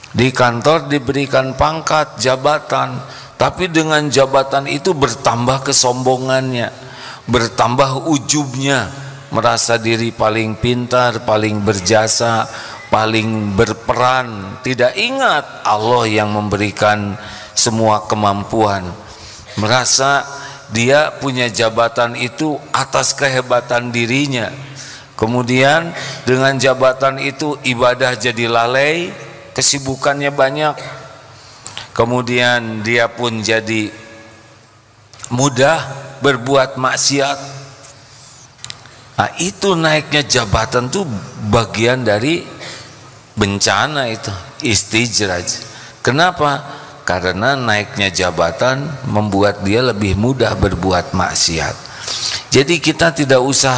Di kantor diberikan pangkat, jabatan, tapi dengan jabatan itu bertambah kesombongannya, bertambah ujubnya, merasa diri paling pintar, paling berjasa, paling berperan, tidak ingat Allah yang memberikan semua kemampuan, merasa dia punya jabatan itu atas kehebatan dirinya. Kemudian dengan jabatan itu ibadah jadi lalai, kesibukannya banyak. Kemudian dia pun jadi mudah berbuat maksiat. Nah, itu naiknya jabatan tuh bagian dari bencana itu, istijraj. Kenapa? Karena naiknya jabatan membuat dia lebih mudah berbuat maksiat. Jadi kita tidak usah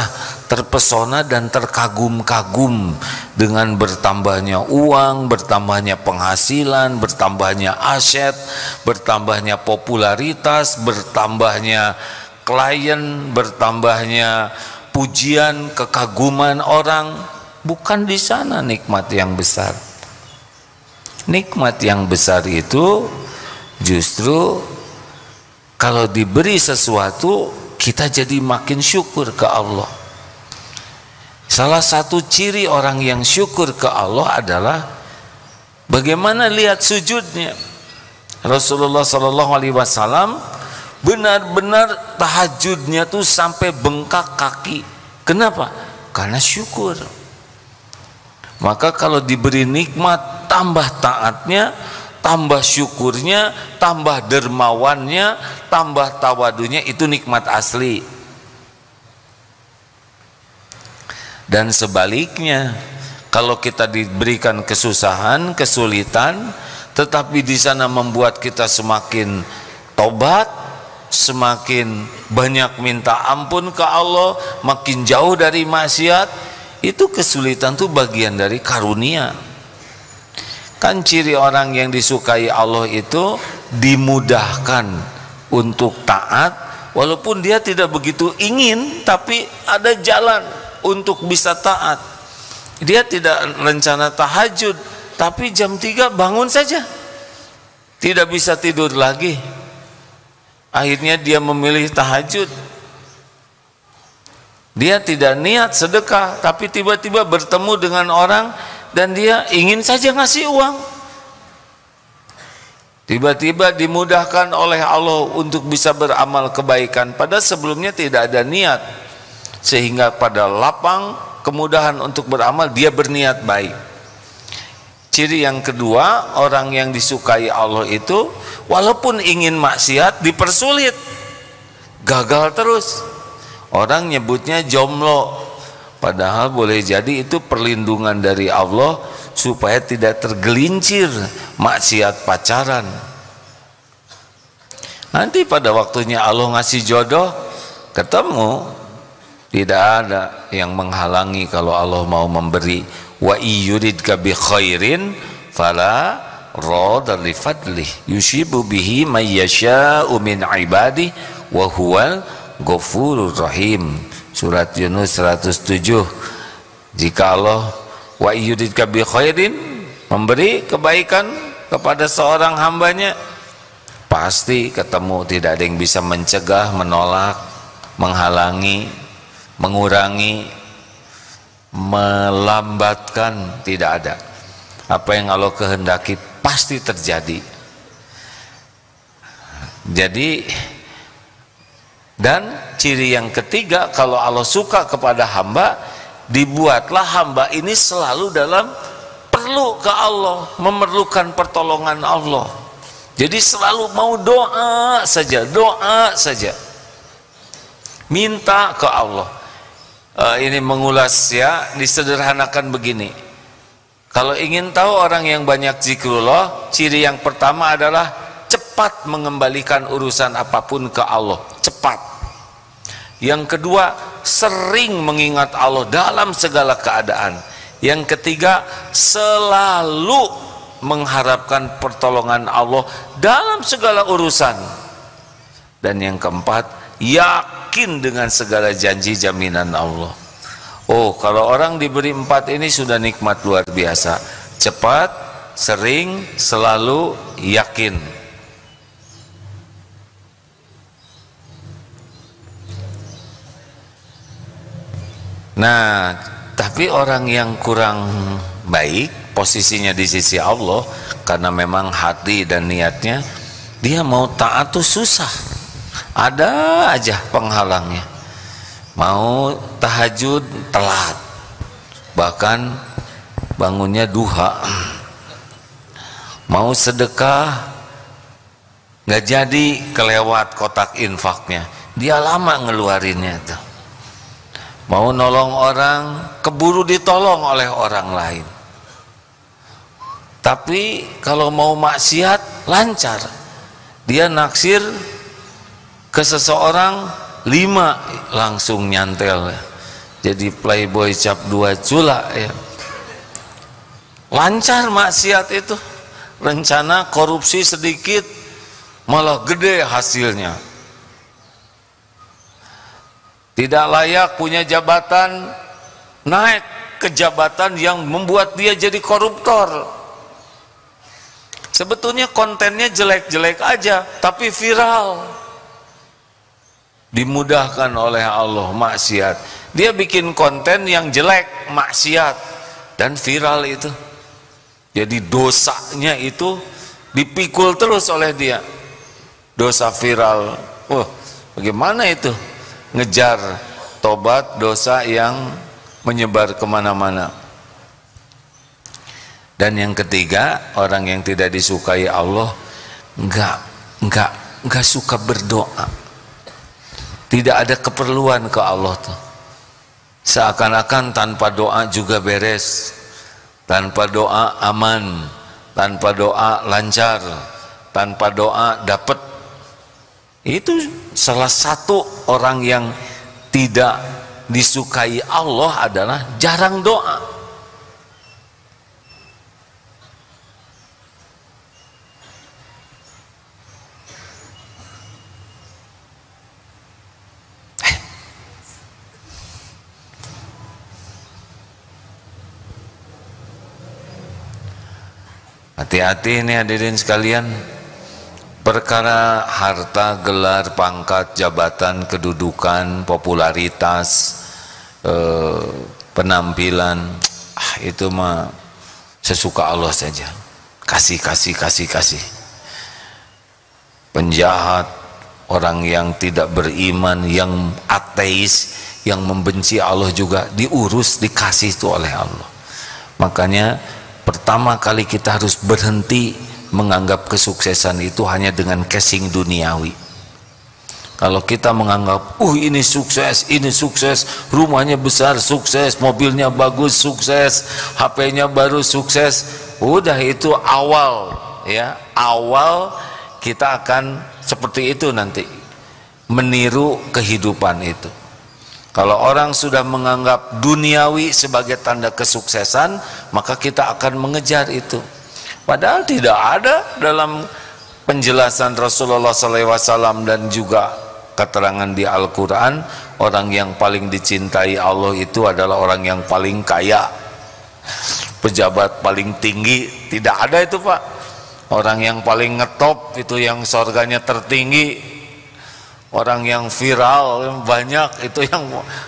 terpesona dan terkagum-kagum dengan bertambahnya uang, bertambahnya penghasilan, bertambahnya aset, bertambahnya popularitas, bertambahnya klien, bertambahnya pujian, kekaguman orang. Bukan di sana nikmat yang besar. Nikmat yang besar itu justru kalau diberi sesuatu kita jadi makin syukur ke Allah. Salah satu ciri orang yang syukur ke Allah adalah bagaimana lihat sujudnya. Rasulullah SAW benar-benar tahajudnya tuh sampai bengkak kaki. Kenapa? Karena syukur. Maka kalau diberi nikmat, tambah taatnya, tambah syukurnya, tambah dermawannya, tambah tawadunya, itu nikmat asli. Dan sebaliknya, kalau kita diberikan kesusahan, kesulitan, tetapi di sana membuat kita semakin tobat, semakin banyak minta ampun ke Allah, makin jauh dari maksiat, itu kesulitan itu bagian dari karunia. Kan ciri orang yang disukai Allah itu dimudahkan untuk taat, walaupun dia tidak begitu ingin, tapi ada jalan untuk bisa taat. Dia tidak rencana tahajud, tapi jam 3 bangun saja, tidak bisa tidur lagi. Akhirnya dia memilih tahajud. Dia tidak niat sedekah, tapi tiba-tiba bertemu dengan orang dan dia ingin saja ngasih uang. Tiba-tiba dimudahkan oleh Allah untuk bisa beramal kebaikan, padahal sebelumnya tidak ada niat. Sehingga pada lapang kemudahan untuk beramal, dia berniat baik. Ciri yang kedua, orang yang disukai Allah itu walaupun ingin maksiat dipersulit, gagal terus. Orang nyebutnya jomblo, padahal boleh jadi itu perlindungan dari Allah supaya tidak tergelincir maksiat pacaran. Nanti pada waktunya Allah ngasih jodoh, ketemu, tidak ada yang menghalangi kalau Allah mau memberi. Wa iyuridka bi khairin fala radha li fadlih yusibu bihi may yasha'u min ibadi wa huwal Ghafurur Rahim. Surat Yunus 107. Jika Allah wa yuridka bi khairin, memberi kebaikan kepada seorang hambanya, pasti ketemu, tidak ada yang bisa mencegah, menolak, menghalangi, mengurangi, melambatkan, tidak ada. Apa yang Allah kehendaki pasti terjadi. Jadi, dan ciri yang ketiga, kalau Allah suka kepada hamba, dibuatlah hamba ini selalu dalam perlu ke Allah, memerlukan pertolongan Allah. Jadi selalu mau doa saja, minta ke Allah. Ini mengulas ya, disederhanakan begini. Kalau ingin tahu orang yang banyak zikrullah, ciri yang pertama adalah cepat mengembalikan urusan apapun ke Allah, cepat. Yang kedua, sering mengingat Allah dalam segala keadaan. Yang ketiga, selalu mengharapkan pertolongan Allah dalam segala urusan. Dan yang keempat, yakin dengan segala janji jaminan Allah. Oh, kalau orang diberi 4 ini sudah nikmat luar biasa. Cepat, sering, selalu, yakin. Nah, tapi orang yang kurang baik posisinya di sisi Allah, karena memang hati dan niatnya dia mau taat tuh susah, ada aja penghalangnya. Mau tahajud telat, bahkan bangunnya duha. Mau sedekah nggak jadi, kelewat kotak infaknya, dia lama ngeluarinnya tuh. Mau nolong orang, keburu ditolong oleh orang lain. Tapi kalau mau maksiat lancar, dia naksir ke seseorang 5 langsung nyantel, jadi playboy cap 2 cula ya. Lancar maksiat itu, rencana korupsi sedikit malah gede hasilnya. Tidak layak punya jabatan, naik ke jabatan yang membuat dia jadi koruptor. Sebetulnya kontennya jelek-jelek aja, tapi viral. Dimudahkan oleh Allah maksiat. Dia bikin konten yang jelek, maksiat, dan viral itu. Jadi dosanya itu dipikul terus oleh dia. Dosa viral. Wah, bagaimana itu? Ngejar tobat dosa yang menyebar kemana-mana. Dan yang ketiga, orang yang tidak disukai Allah nggak suka berdoa. Tidak ada keperluan ke Allah tuh. Seakan-akan tanpa doa juga beres, tanpa doa aman, tanpa doa lancar, tanpa doa dapat. Itu salah satu orang yang tidak disukai Allah adalah jarang doa. Hati-hati nih hadirin sekalian, perkara harta, gelar, pangkat, jabatan, kedudukan, popularitas, penampilan, itu mah sesuka Allah saja. Kasih. Penjahat, orang yang tidak beriman, yang ateis, yang membenci Allah juga diurus, dikasih itu oleh Allah. Makanya pertama kali kita harus berhenti menganggap kesuksesan itu hanya dengan casing duniawi. Kalau kita menganggap, ini sukses, rumahnya besar, sukses, mobilnya bagus, sukses, HP-nya baru, sukses, udah itu awal ya, awal kita akan seperti itu nanti, meniru kehidupan itu. Kalau orang sudah menganggap duniawi sebagai tanda kesuksesan, maka kita akan mengejar itu. Padahal tidak ada dalam penjelasan Rasulullah SAW dan juga keterangan di Al-Quran, orang yang paling dicintai Allah itu adalah orang yang paling kaya, pejabat paling tinggi. Tidak ada itu, Pak. Orang yang paling ngetop itu yang surganya tertinggi. Orang yang viral banyak itu,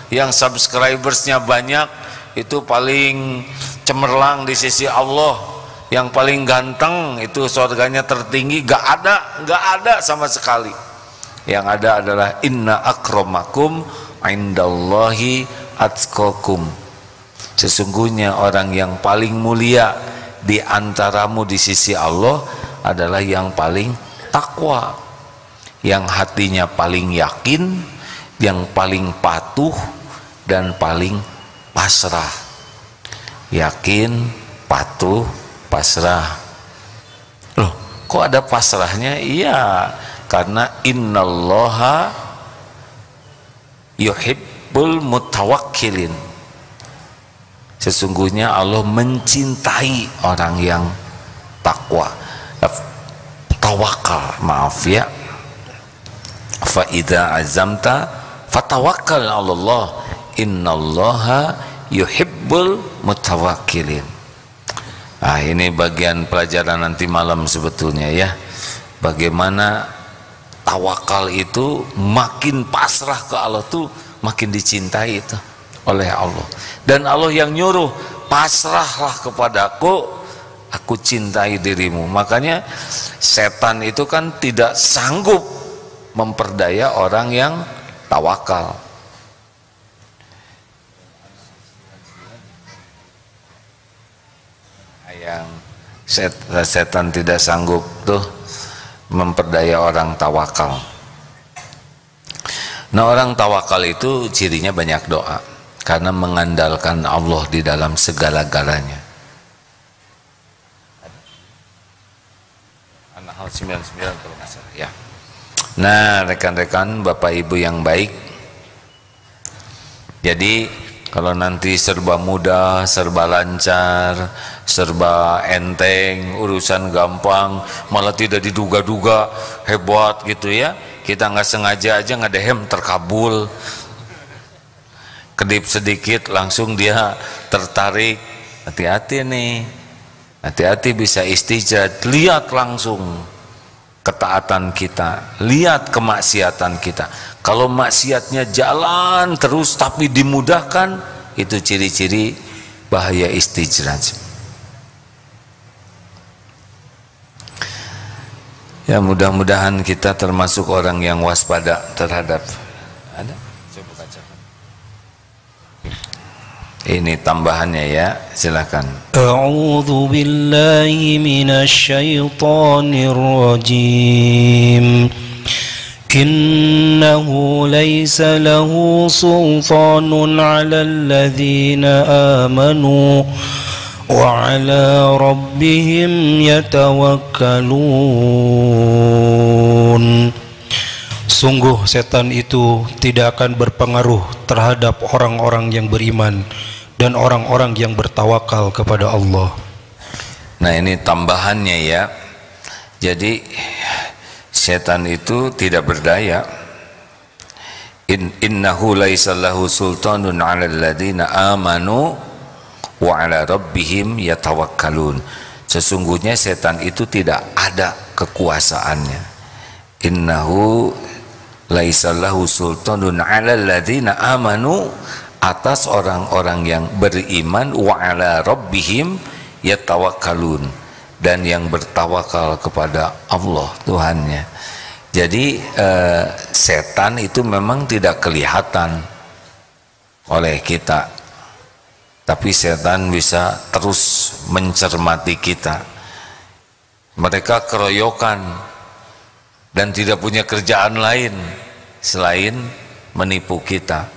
yang subscribersnya banyak itu paling cemerlang di sisi Allah. Yang paling ganteng itu surganya tertinggi. Gak ada sama sekali. Yang ada adalah inna akramakum indallahi atqakum. Sesungguhnya orang yang paling mulia di antaramu di sisi Allah adalah yang paling takwa, yang hatinya paling yakin, yang paling patuh dan paling pasrah. Yakin, patuh, pasrah. Loh, kok ada pasrahnya? Iya, karena innallaha yuhibbul mutawakkilin. Sesungguhnya Allah mencintai orang yang takwa, tawakal, maaf ya. Fa idza azamta fatawakkal 'ala Allah, innallaha yuhibbul mutawakkilin. Ini bagian pelajaran nanti malam sebetulnya ya. Bagaimana tawakal itu makin pasrah ke Allah tuh makin dicintai itu oleh Allah. Dan Allah yang nyuruh, pasrahlah kepadaku, aku cintai dirimu. Makanya setan itu kan tidak sanggup memperdaya orang yang tawakal. Yang setan tidak sanggup tuh memperdaya orang tawakal. Nah, orang tawakal itu cirinya banyak doa karena mengandalkan Allah di dalam segala-galanya. An-Nahl 99 kalau nggak salah ya. Nah, rekan-rekan, Bapak Ibu yang baik, jadi kalau nanti serba mudah, serba lancar, serba enteng, urusan gampang, malah tidak diduga-duga, hebat gitu ya, kita nggak sengaja aja ngedehem terkabul, kedip sedikit langsung dia tertarik. Hati-hati nih, hati-hati bisa istijad. Lihat langsung ketaatan kita, lihat kemaksiatan kita. Kalau maksiatnya jalan terus tapi dimudahkan, itu ciri-ciri bahaya istijraj. Ya, mudah-mudahan kita termasuk orang yang waspada terhadap. Ada? Coba bacakan. Ini tambahannya ya, silakan. A'udzu billahi minasyaitonir rajim. Innahu laysa lahu sultanun 'alal ladzina amanu wa 'ala rabbihim yatawakkalun. Sungguh setan itu tidak akan berpengaruh terhadap orang-orang yang beriman dan orang-orang yang bertawakal kepada Allah. Nah, ini tambahannya ya. Jadi setan itu tidak berdaya. Innahu laisa lahu sultanun 'alal ladzina amanu wa 'ala rabbihim yatawakkalun. Sesungguhnya setan itu tidak ada kekuasaannya. Innahu laisa lahu sultanun 'alal ladzina amanu, atas orang-orang yang beriman, wa 'ala rabbihim yatawakkalun, dan yang bertawakal kepada Allah Tuhannya. Jadi setan itu memang tidak kelihatan oleh kita, tapi setan bisa terus mencermati kita. Mereka keroyokan dan tidak punya kerjaan lain selain menipu kita.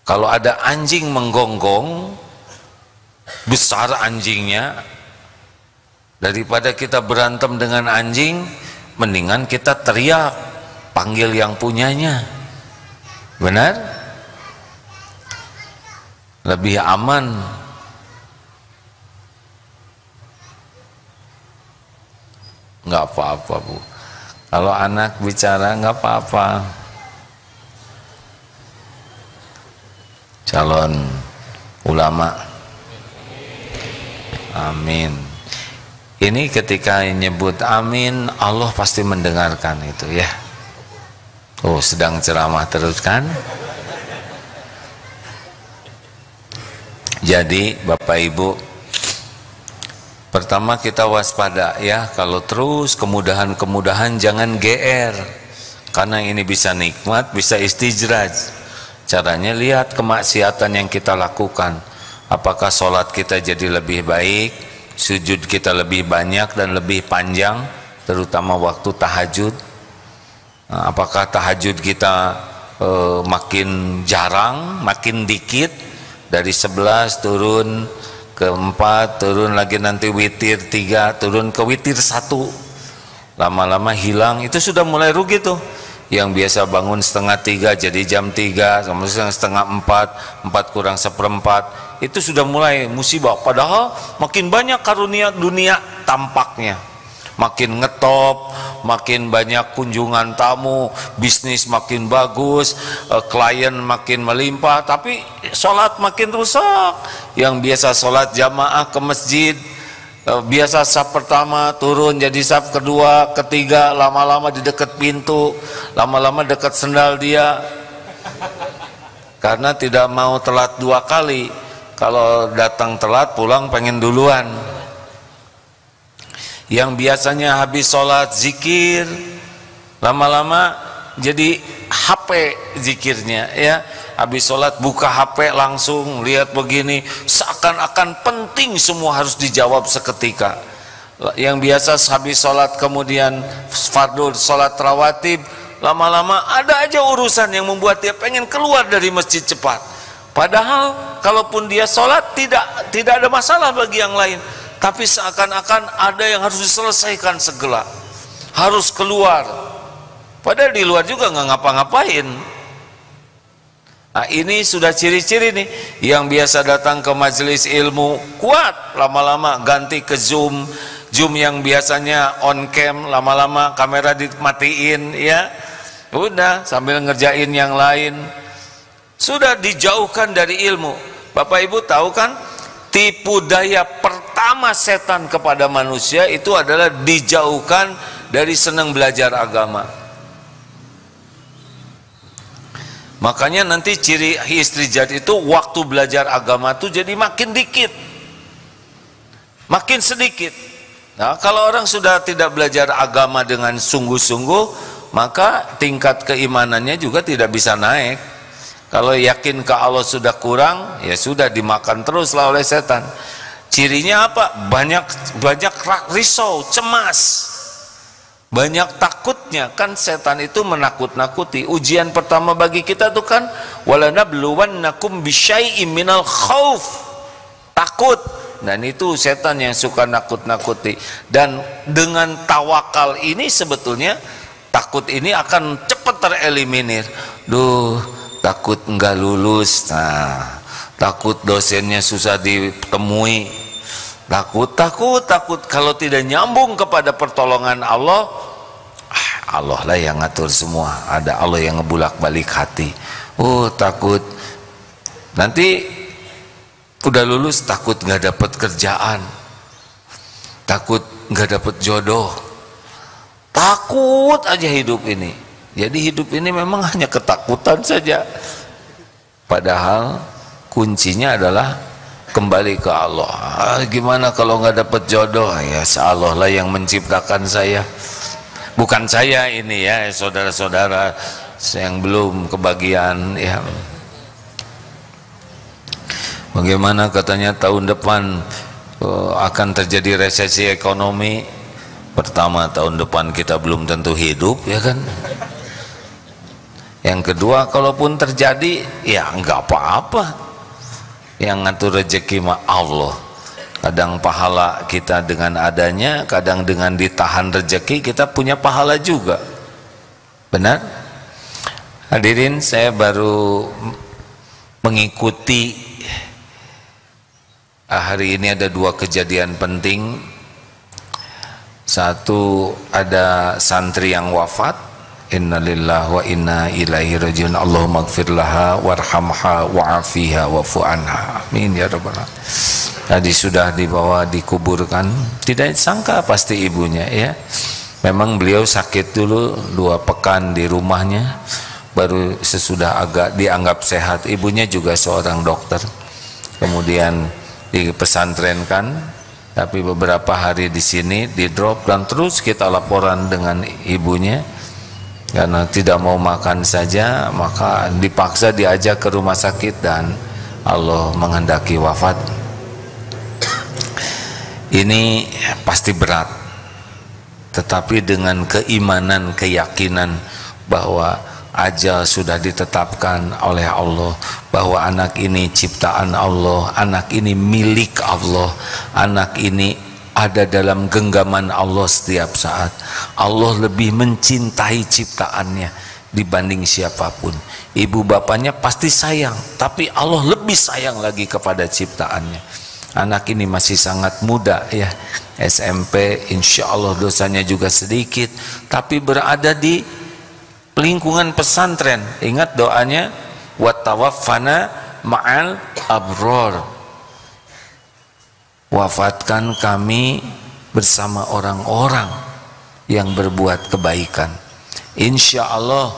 Kalau ada anjing menggonggong, besar anjingnya, daripada kita berantem dengan anjing, mendingan kita teriak, panggil yang punyanya. Benar? Lebih aman. Nggak apa-apa, Bu. Kalau anak bicara nggak apa-apa. Calon ulama. Amin. Ini ketika nyebut amin, Allah pasti mendengarkan itu ya. Oh, sedang ceramah terus kan? Jadi Bapak Ibu, pertama kita waspada ya, kalau terus kemudahan-kemudahan jangan GR, karena ini bisa nikmat, bisa istijraj. Caranya lihat kemaksiatan yang kita lakukan. Apakah sholat kita jadi lebih baik, sujud kita lebih banyak dan lebih panjang, terutama waktu tahajud. Apakah tahajud kita makin jarang, makin dikit, dari 11 turun ke 4, turun lagi nanti witir 3, turun ke witir 1, lama-lama hilang. Itu sudah mulai rugi tuh. Yang biasa bangun setengah 3 jadi jam 3, kemudian setengah 4, 4 kurang seperempat, itu sudah mulai musibah. Padahal makin banyak karunia dunia tampaknya, makin ngetop, makin banyak kunjungan tamu, bisnis makin bagus, klien makin melimpah, tapi sholat makin rusak. Yang biasa sholat jamaah ke masjid, biasa saf pertama turun jadi saf kedua, ketiga, lama-lama di dekat pintu, lama-lama dekat sendal dia, karena tidak mau telat 2 kali. Kalau datang telat pulang pengen duluan. Yang biasanya habis sholat zikir, lama-lama jadi HP zikirnya, ya. Habis sholat buka HP langsung lihat begini, seakan-akan penting semua harus dijawab seketika. Yang biasa habis sholat kemudian fardu sholat rawatib, lama-lama ada aja urusan yang membuat dia pengen keluar dari masjid cepat. Padahal kalaupun dia sholat tidak ada masalah bagi yang lain, tapi seakan-akan ada yang harus diselesaikan segera, harus keluar. Padahal di luar juga nggak ngapa-ngapain. Nah, ini sudah ciri-ciri nih. Yang biasa datang ke majelis ilmu kuat, lama-lama ganti ke Zoom. Zoom yang biasanya on cam, lama-lama kamera dimatiin, ya. Udah sambil ngerjain yang lain. Sudah dijauhkan dari ilmu. Bapak Ibu tahu kan, tipu daya pertama setan kepada manusia itu adalah dijauhkan dari senang belajar agama. Makanya nanti ciri istrijat itu waktu belajar agama itu jadi makin dikit, makin sedikit. Nah, kalau orang sudah tidak belajar agama dengan sungguh-sungguh, maka tingkat keimanannya juga tidak bisa naik. Kalau yakin ke Allah sudah kurang, ya sudah dimakan teruslah oleh setan. Cirinya apa? Banyak risau, cemas, banyak takutnya. Kan setan itu menakut-nakuti. Ujian pertama bagi kita tuh kan, walanabluwannakum bisyai'im minal khauf, takut. Dan itu setan yang suka nakut-nakuti. Dan dengan tawakal ini sebetulnya takut ini akan cepat tereliminir. Duh, takut enggak lulus, nah, takut dosennya susah ditemui, takut kalau tidak nyambung kepada pertolongan Allah, Allah lah yang ngatur semua. Ada Allah yang ngebulak-balik hati. Oh, takut nanti udah lulus, takut nggak dapat kerjaan, takut nggak dapat jodoh, takut aja hidup ini. Jadi hidup ini memang hanya ketakutan saja. Padahal kuncinya adalah kembali ke Allah. Gimana kalau nggak dapat jodoh? Ya Allah lah yang menciptakan saya, bukan saya ini, ya saudara-saudara yang belum kebagian, ya. Bagaimana katanya tahun depan akan terjadi resesi ekonomi. Pertama, tahun depan kita belum tentu hidup, ya kan. Yang kedua, kalaupun terjadi, ya enggak apa-apa. Yang ngatur rezeki mah Allah. Kadang pahala kita dengan adanya, kadang dengan ditahan rezeki kita punya pahala juga. Benar? Hadirin, saya baru mengikuti hari ini ada 2 kejadian penting. Satu, ada santri yang wafat. Innalillahi wa inna ilaihi rajiun. Allahumma ighfir laha warhamha wa'afiha wa'fu anha. Amin ya rabbal alamin. Tadi sudah dibawa dikuburkan. Tidak sangka pasti ibunya, ya. Memang beliau sakit dulu 2 pekan di rumahnya, baru sesudah agak dianggap sehat. Ibunya juga seorang dokter. Kemudian dipesantrenkan, tapi beberapa hari di sini di drop, dan terus kita laporan dengan ibunya. Karena tidak mau makan saja, maka dipaksa diajak ke rumah sakit dan Allah menghendaki wafat. Ini pasti berat, tetapi dengan keimanan, keyakinan bahwa ajal sudah ditetapkan oleh Allah, bahwa anak ini ciptaan Allah, anak ini milik Allah, anak ini ada dalam genggaman Allah setiap saat. Allah lebih mencintai ciptaannya dibanding siapapun. Ibu bapaknya pasti sayang, tapi Allah lebih sayang lagi kepada ciptaannya. Anak ini masih sangat muda ya, SMP, insya Allah dosanya juga sedikit, tapi berada di lingkungan pesantren. Ingat doanya, wattawaffana ma'al abror, wafatkan kami bersama orang-orang yang berbuat kebaikan. Insya Allah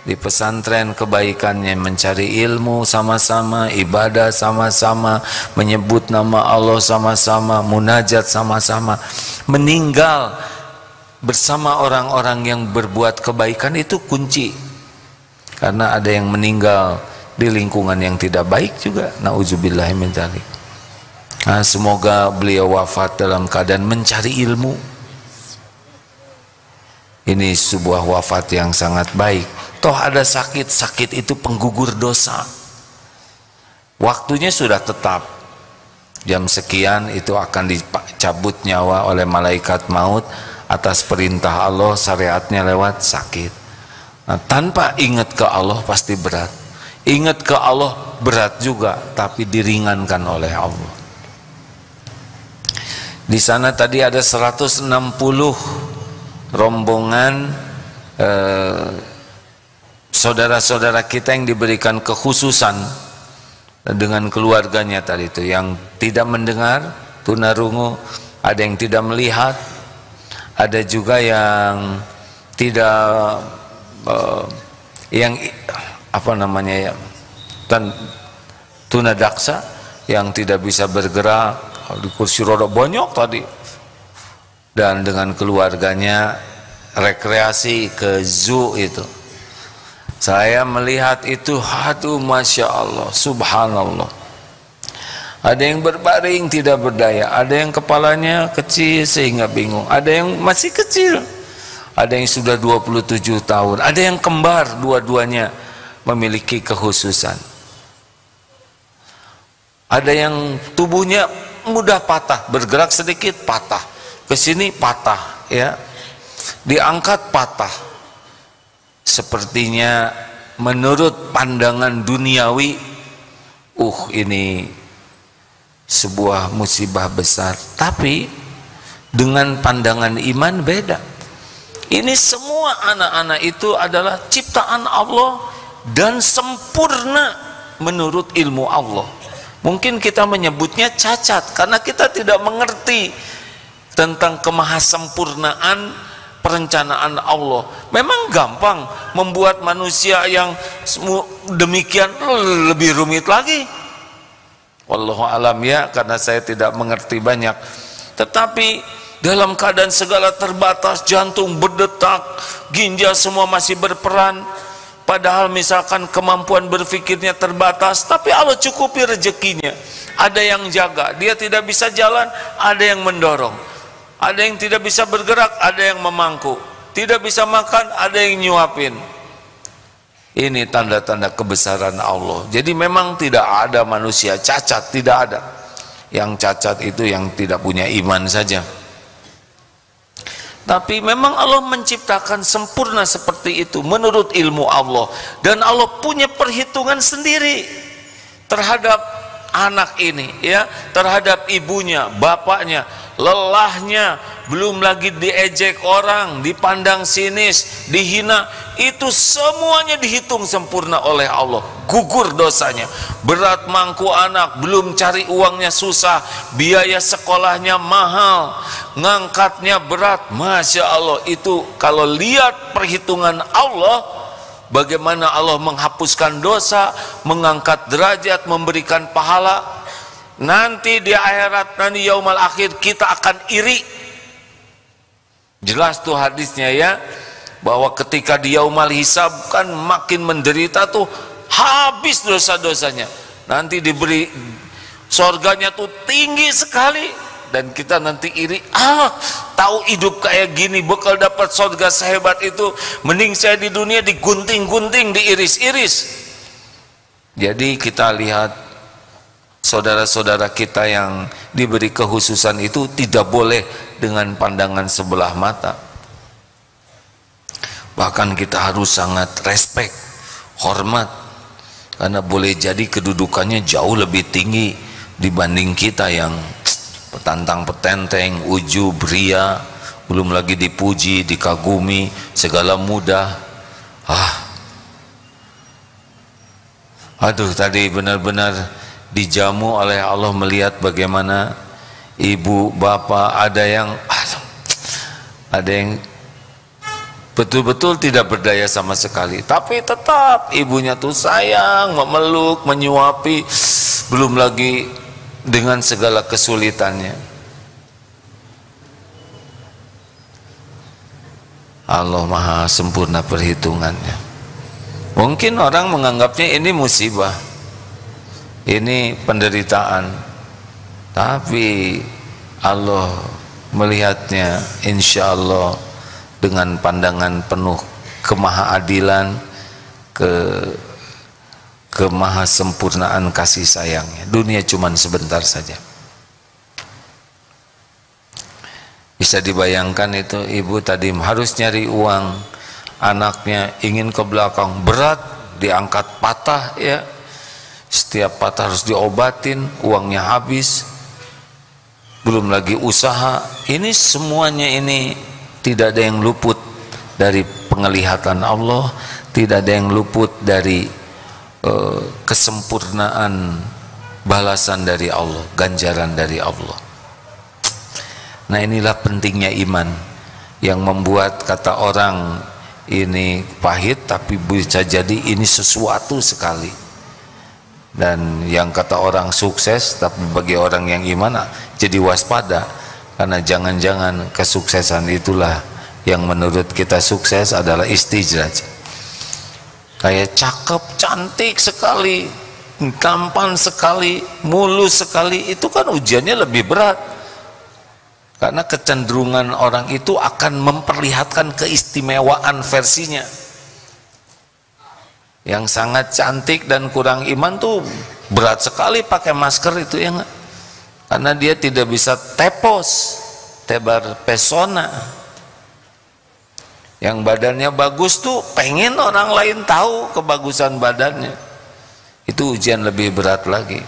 di pesantren kebaikannya mencari ilmu sama-sama, ibadah sama-sama, menyebut nama Allah sama-sama, munajat sama-sama, meninggal bersama orang-orang yang berbuat kebaikan. Itu kunci. Karena ada yang meninggal di lingkungan yang tidak baik juga, nauzubillahi min dzalik. Nah, semoga beliau wafat dalam keadaan mencari ilmu. Ini sebuah wafat yang sangat baik. Toh ada sakit, sakit itu penggugur dosa. Waktunya sudah tetap, jam sekian itu akan dicabut nyawa oleh malaikat maut atas perintah Allah, syariatnya lewat sakit. Nah, tanpa ingat ke Allah pasti berat. Ingat ke Allah berat juga, tapi diringankan oleh Allah. Di sana tadi ada 160 rombongan saudara-saudara kita yang diberikan kekhususan dengan keluarganya tadi itu, yang tidak mendengar, tunarungu, ada yang tidak melihat, ada juga yang tidak yang apa namanya ya, tunadaksa, yang tidak bisa bergerak di kursi roda, banyak tadi. Dan dengan keluarganya rekreasi ke zoo itu. Saya melihat itu, aduh masya Allah, subhanallah. Ada yang berbaring tidak berdaya, ada yang kepalanya kecil sehingga bingung, ada yang masih kecil, ada yang sudah 27 tahun, ada yang kembar, dua-duanya memiliki kekhususan. Ada yang tubuhnya mudah patah, bergerak sedikit patah, ke sini patah ya, diangkat patah. Sepertinya menurut pandangan duniawi, ini sebuah musibah besar. Tapi dengan pandangan iman beda. Ini semua anak-anak itu adalah ciptaan Allah dan sempurna menurut ilmu Allah. Mungkin kita menyebutnya cacat karena kita tidak mengerti tentang kemahasempurnaan perencanaan Allah. Memang gampang membuat manusia yang demikian lebih rumit lagi. Wallahu alam ya, karena saya tidak mengerti banyak. Tetapi dalam keadaan segala terbatas, jantung berdetak, ginjal semua masih berperan. Padahal misalkan kemampuan berpikirnya terbatas, tapi Allah cukupi rezekinya. Ada yang jaga, dia tidak bisa jalan, ada yang mendorong. Ada yang tidak bisa bergerak, ada yang memangku. Tidak bisa makan, ada yang nyuapin. Ini tanda-tanda kebesaran Allah. Jadi memang tidak ada manusia cacat, tidak ada. Yang cacat itu yang tidak punya iman saja. Tapi memang Allah menciptakan sempurna seperti itu menurut ilmu Allah. Dan Allah punya perhitungan sendiri terhadap anak ini ya, terhadap ibunya, bapaknya, lelahnya, belum lagi diejek orang, dipandang sinis, dihina, itu semuanya dihitung sempurna oleh Allah. Gugur dosanya, berat mangku anak, belum cari uangnya susah, biaya sekolahnya mahal, ngangkatnya berat. Masya Allah, itu kalau lihat perhitungan Allah, bagaimana Allah menghapuskan dosa, mengangkat derajat, memberikan pahala. Nanti di akhirat, nanti yaumal akhir, kita akan iri. Jelas tuh hadisnya ya, bahwa ketika di yaumal hisab kan makin menderita tuh, habis dosa-dosanya. Nanti diberi sorganya tuh tinggi sekali, dan kita nanti iri. Tahu hidup kayak gini, bakal dapat sorga sehebat itu, mending saya di dunia digunting-gunting, diiris-iris. Jadi kita lihat saudara-saudara kita yang diberi kekhususan itu tidak boleh dengan pandangan sebelah mata. Bahkan kita harus sangat respect, hormat, karena boleh jadi kedudukannya jauh lebih tinggi dibanding kita yang petantang petenteng, ujub, ria, belum lagi dipuji, dikagumi, segala mudah. Aduh, tadi benar-benar dijamu oleh Allah melihat bagaimana ibu, bapak, ada yang betul-betul tidak berdaya sama sekali, tapi tetap ibunya tuh sayang, memeluk, menyuapi, belum lagi dengan segala kesulitannya. Allah maha sempurna perhitungannya. Mungkin orang menganggapnya ini musibah, ini penderitaan, tapi Allah melihatnya insya Allah dengan pandangan penuh kemahaadilan, kemahasempurnaan kasih sayangnya. Dunia cuman sebentar saja. Bisa dibayangkan itu ibu tadi harus nyari uang, anaknya ingin ke belakang, berat, diangkat patah ya, setiap patah harus diobatin, uangnya habis, belum lagi usaha. Ini semuanya ini tidak ada yang luput dari penglihatan Allah, tidak ada yang luput dari kesempurnaan balasan dari Allah, ganjaran dari Allah. Nah, inilah pentingnya iman yang membuat kata orang ini pahit, tapi bisa jadi ini sesuatu sekali. Dan yang kata orang sukses, tapi bagi orang yang iman jadi waspada, karena jangan-jangan kesuksesan itulah yang menurut kita sukses adalah istijraj. Kayak cakep, cantik sekali, tampan sekali, mulus sekali, itu kan ujiannya lebih berat. Karena kecenderungan orang itu akan memperlihatkan keistimewaan versinya. Yang sangat cantik dan kurang iman tuh berat sekali pakai masker itu ya enggak? Karena dia tidak bisa tepos, tebar pesona. Yang badannya bagus tuh pengen orang lain tahu kebagusan badannya. Itu ujian lebih berat lagi.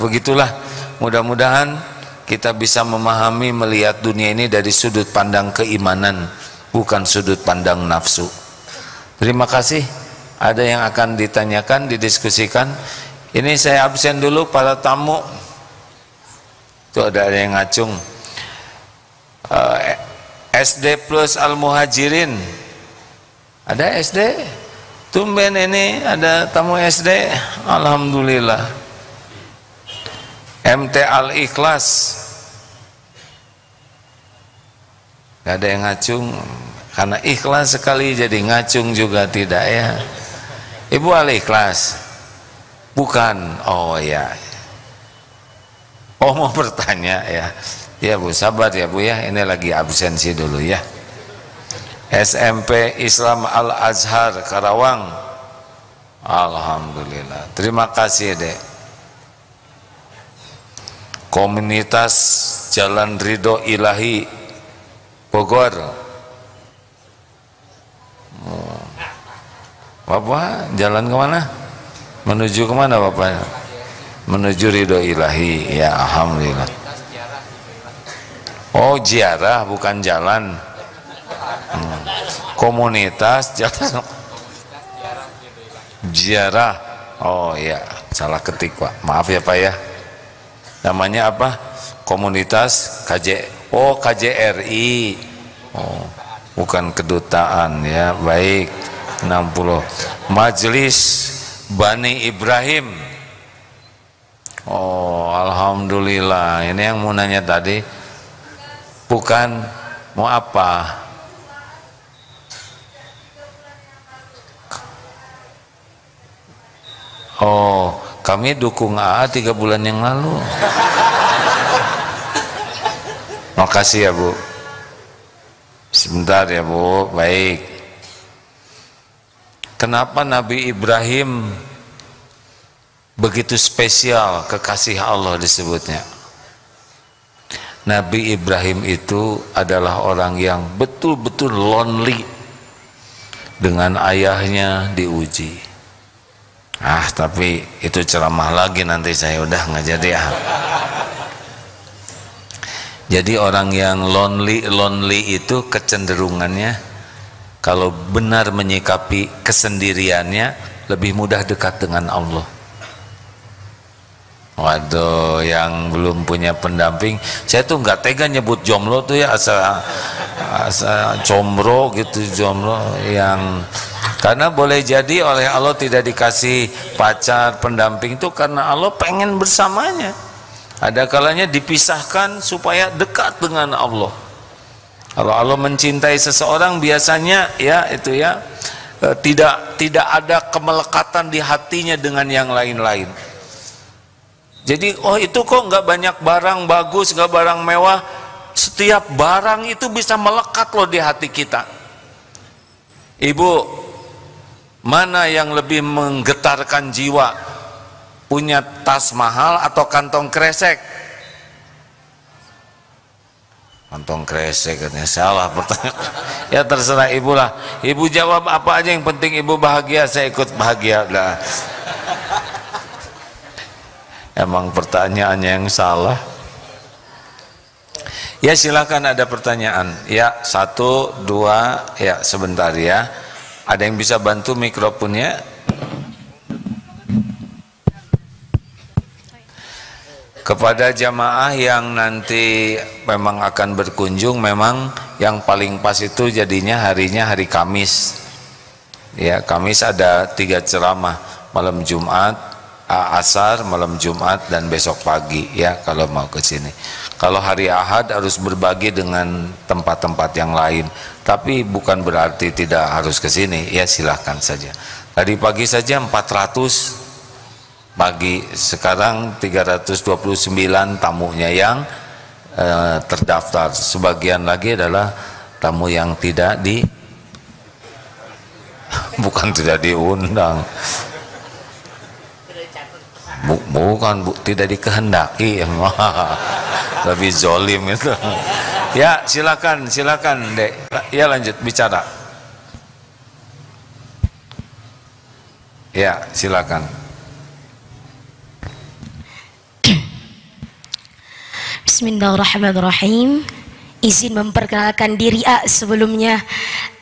Begitulah, mudah-mudahan kita bisa memahami, melihat dunia ini dari sudut pandang keimanan, bukan sudut pandang nafsu. Terima kasih. Ada yang akan ditanyakan, didiskusikan? Ini saya absen dulu para tamu. Tuh ada yang ngacung. SD plus Al-Muhajirin. Ada SD? Tumben ini ada tamu SD. Alhamdulillah. MT Al-Ikhlas. Gak ada yang ngacung, karena ikhlas sekali jadi ngacung juga tidak ya. Ibu Al-Ikhlas? Bukan. Oh ya. Oh mau bertanya ya. Ya Bu, sabar ya Bu ya, ini lagi absensi dulu ya. SMP Islam Al-Azhar Karawang. Alhamdulillah. Terima kasih Dek. Komunitas Jalan Ridho Ilahi Bogor. Bapak jalan kemana? Menuju kemana Bapak? Menuju Ridho Ilahi. Ya Alhamdulillah. Oh ziarah bukan jalan. Komunitas jalan ziarah. Oh ya, salah ketik Pak. Maaf ya Pak ya. Namanya apa? Komunitas KJRI. Oh, bukan kedutaan ya. Baik. 60. Majelis Bani Ibrahim. Oh, alhamdulillah. Ini yang mau nanya tadi. Bukan mau apa? Oh, kami dukung AA 3 bulan yang lalu. Makasih ya Bu. Sebentar ya Bu. Baik. Kenapa Nabi Ibrahim begitu spesial, kekasih Allah disebutnya? Nabi Ibrahim itu adalah orang yang betul-betul lonely. Dengan ayahnya diuji. Tapi itu ceramah lagi nanti, saya udah nggak jadi ah. Jadi orang yang lonely itu kecenderungannya kalau benar menyikapi kesendiriannya lebih mudah dekat dengan Allah. Waduh, yang belum punya pendamping, saya tuh nggak tega nyebut jomblo tuh ya, asa combro gitu, jomblo yang karena boleh jadi oleh Allah tidak dikasih pacar pendamping itu karena Allah pengen bersamanya. Ada kalanya dipisahkan supaya dekat dengan Allah. Kalau Allah mencintai seseorang biasanya ya itu ya tidak ada kemelekatan di hatinya dengan yang lain-lain. Jadi itu kok nggak banyak barang bagus, nggak barang mewah. Setiap barang itu bisa melekat loh di hati kita. Ibu, mana yang lebih menggetarkan jiwa? Punya tas mahal atau kantong kresek? Kantong kresek katanya. Salah pertanyaan. Ya terserah ibu lah. Ibu jawab apa aja, yang penting ibu bahagia, saya ikut bahagia lah. Emang pertanyaannya yang salah. Ya silakan, ada pertanyaan. Ya 1, 2, ya sebentar ya. Ada yang bisa bantu mikrofonnya? Kepada jamaah yang nanti memang akan berkunjung, memang yang paling pas itu jadinya harinya hari Kamis. Ya, Kamis ada 3 ceramah, malam Jumat, asar, malam Jumat, dan besok pagi ya kalau mau ke sini. Kalau hari Ahad harus berbagi dengan tempat-tempat yang lain, tapi bukan berarti tidak harus ke sini, ya silahkan saja. Tadi pagi saja 400 pagi, sekarang 329 tamunya yang terdaftar. Sebagian lagi adalah tamu yang tidak bukan tidak diundang. Bukan tidak dikehendaki, lebih zolim itu. Ya silakan Dek. Ya lanjut bicara. Ya silakan. Bismillahirrahmanirrahim. Izin memperkenalkan diri sebelumnya.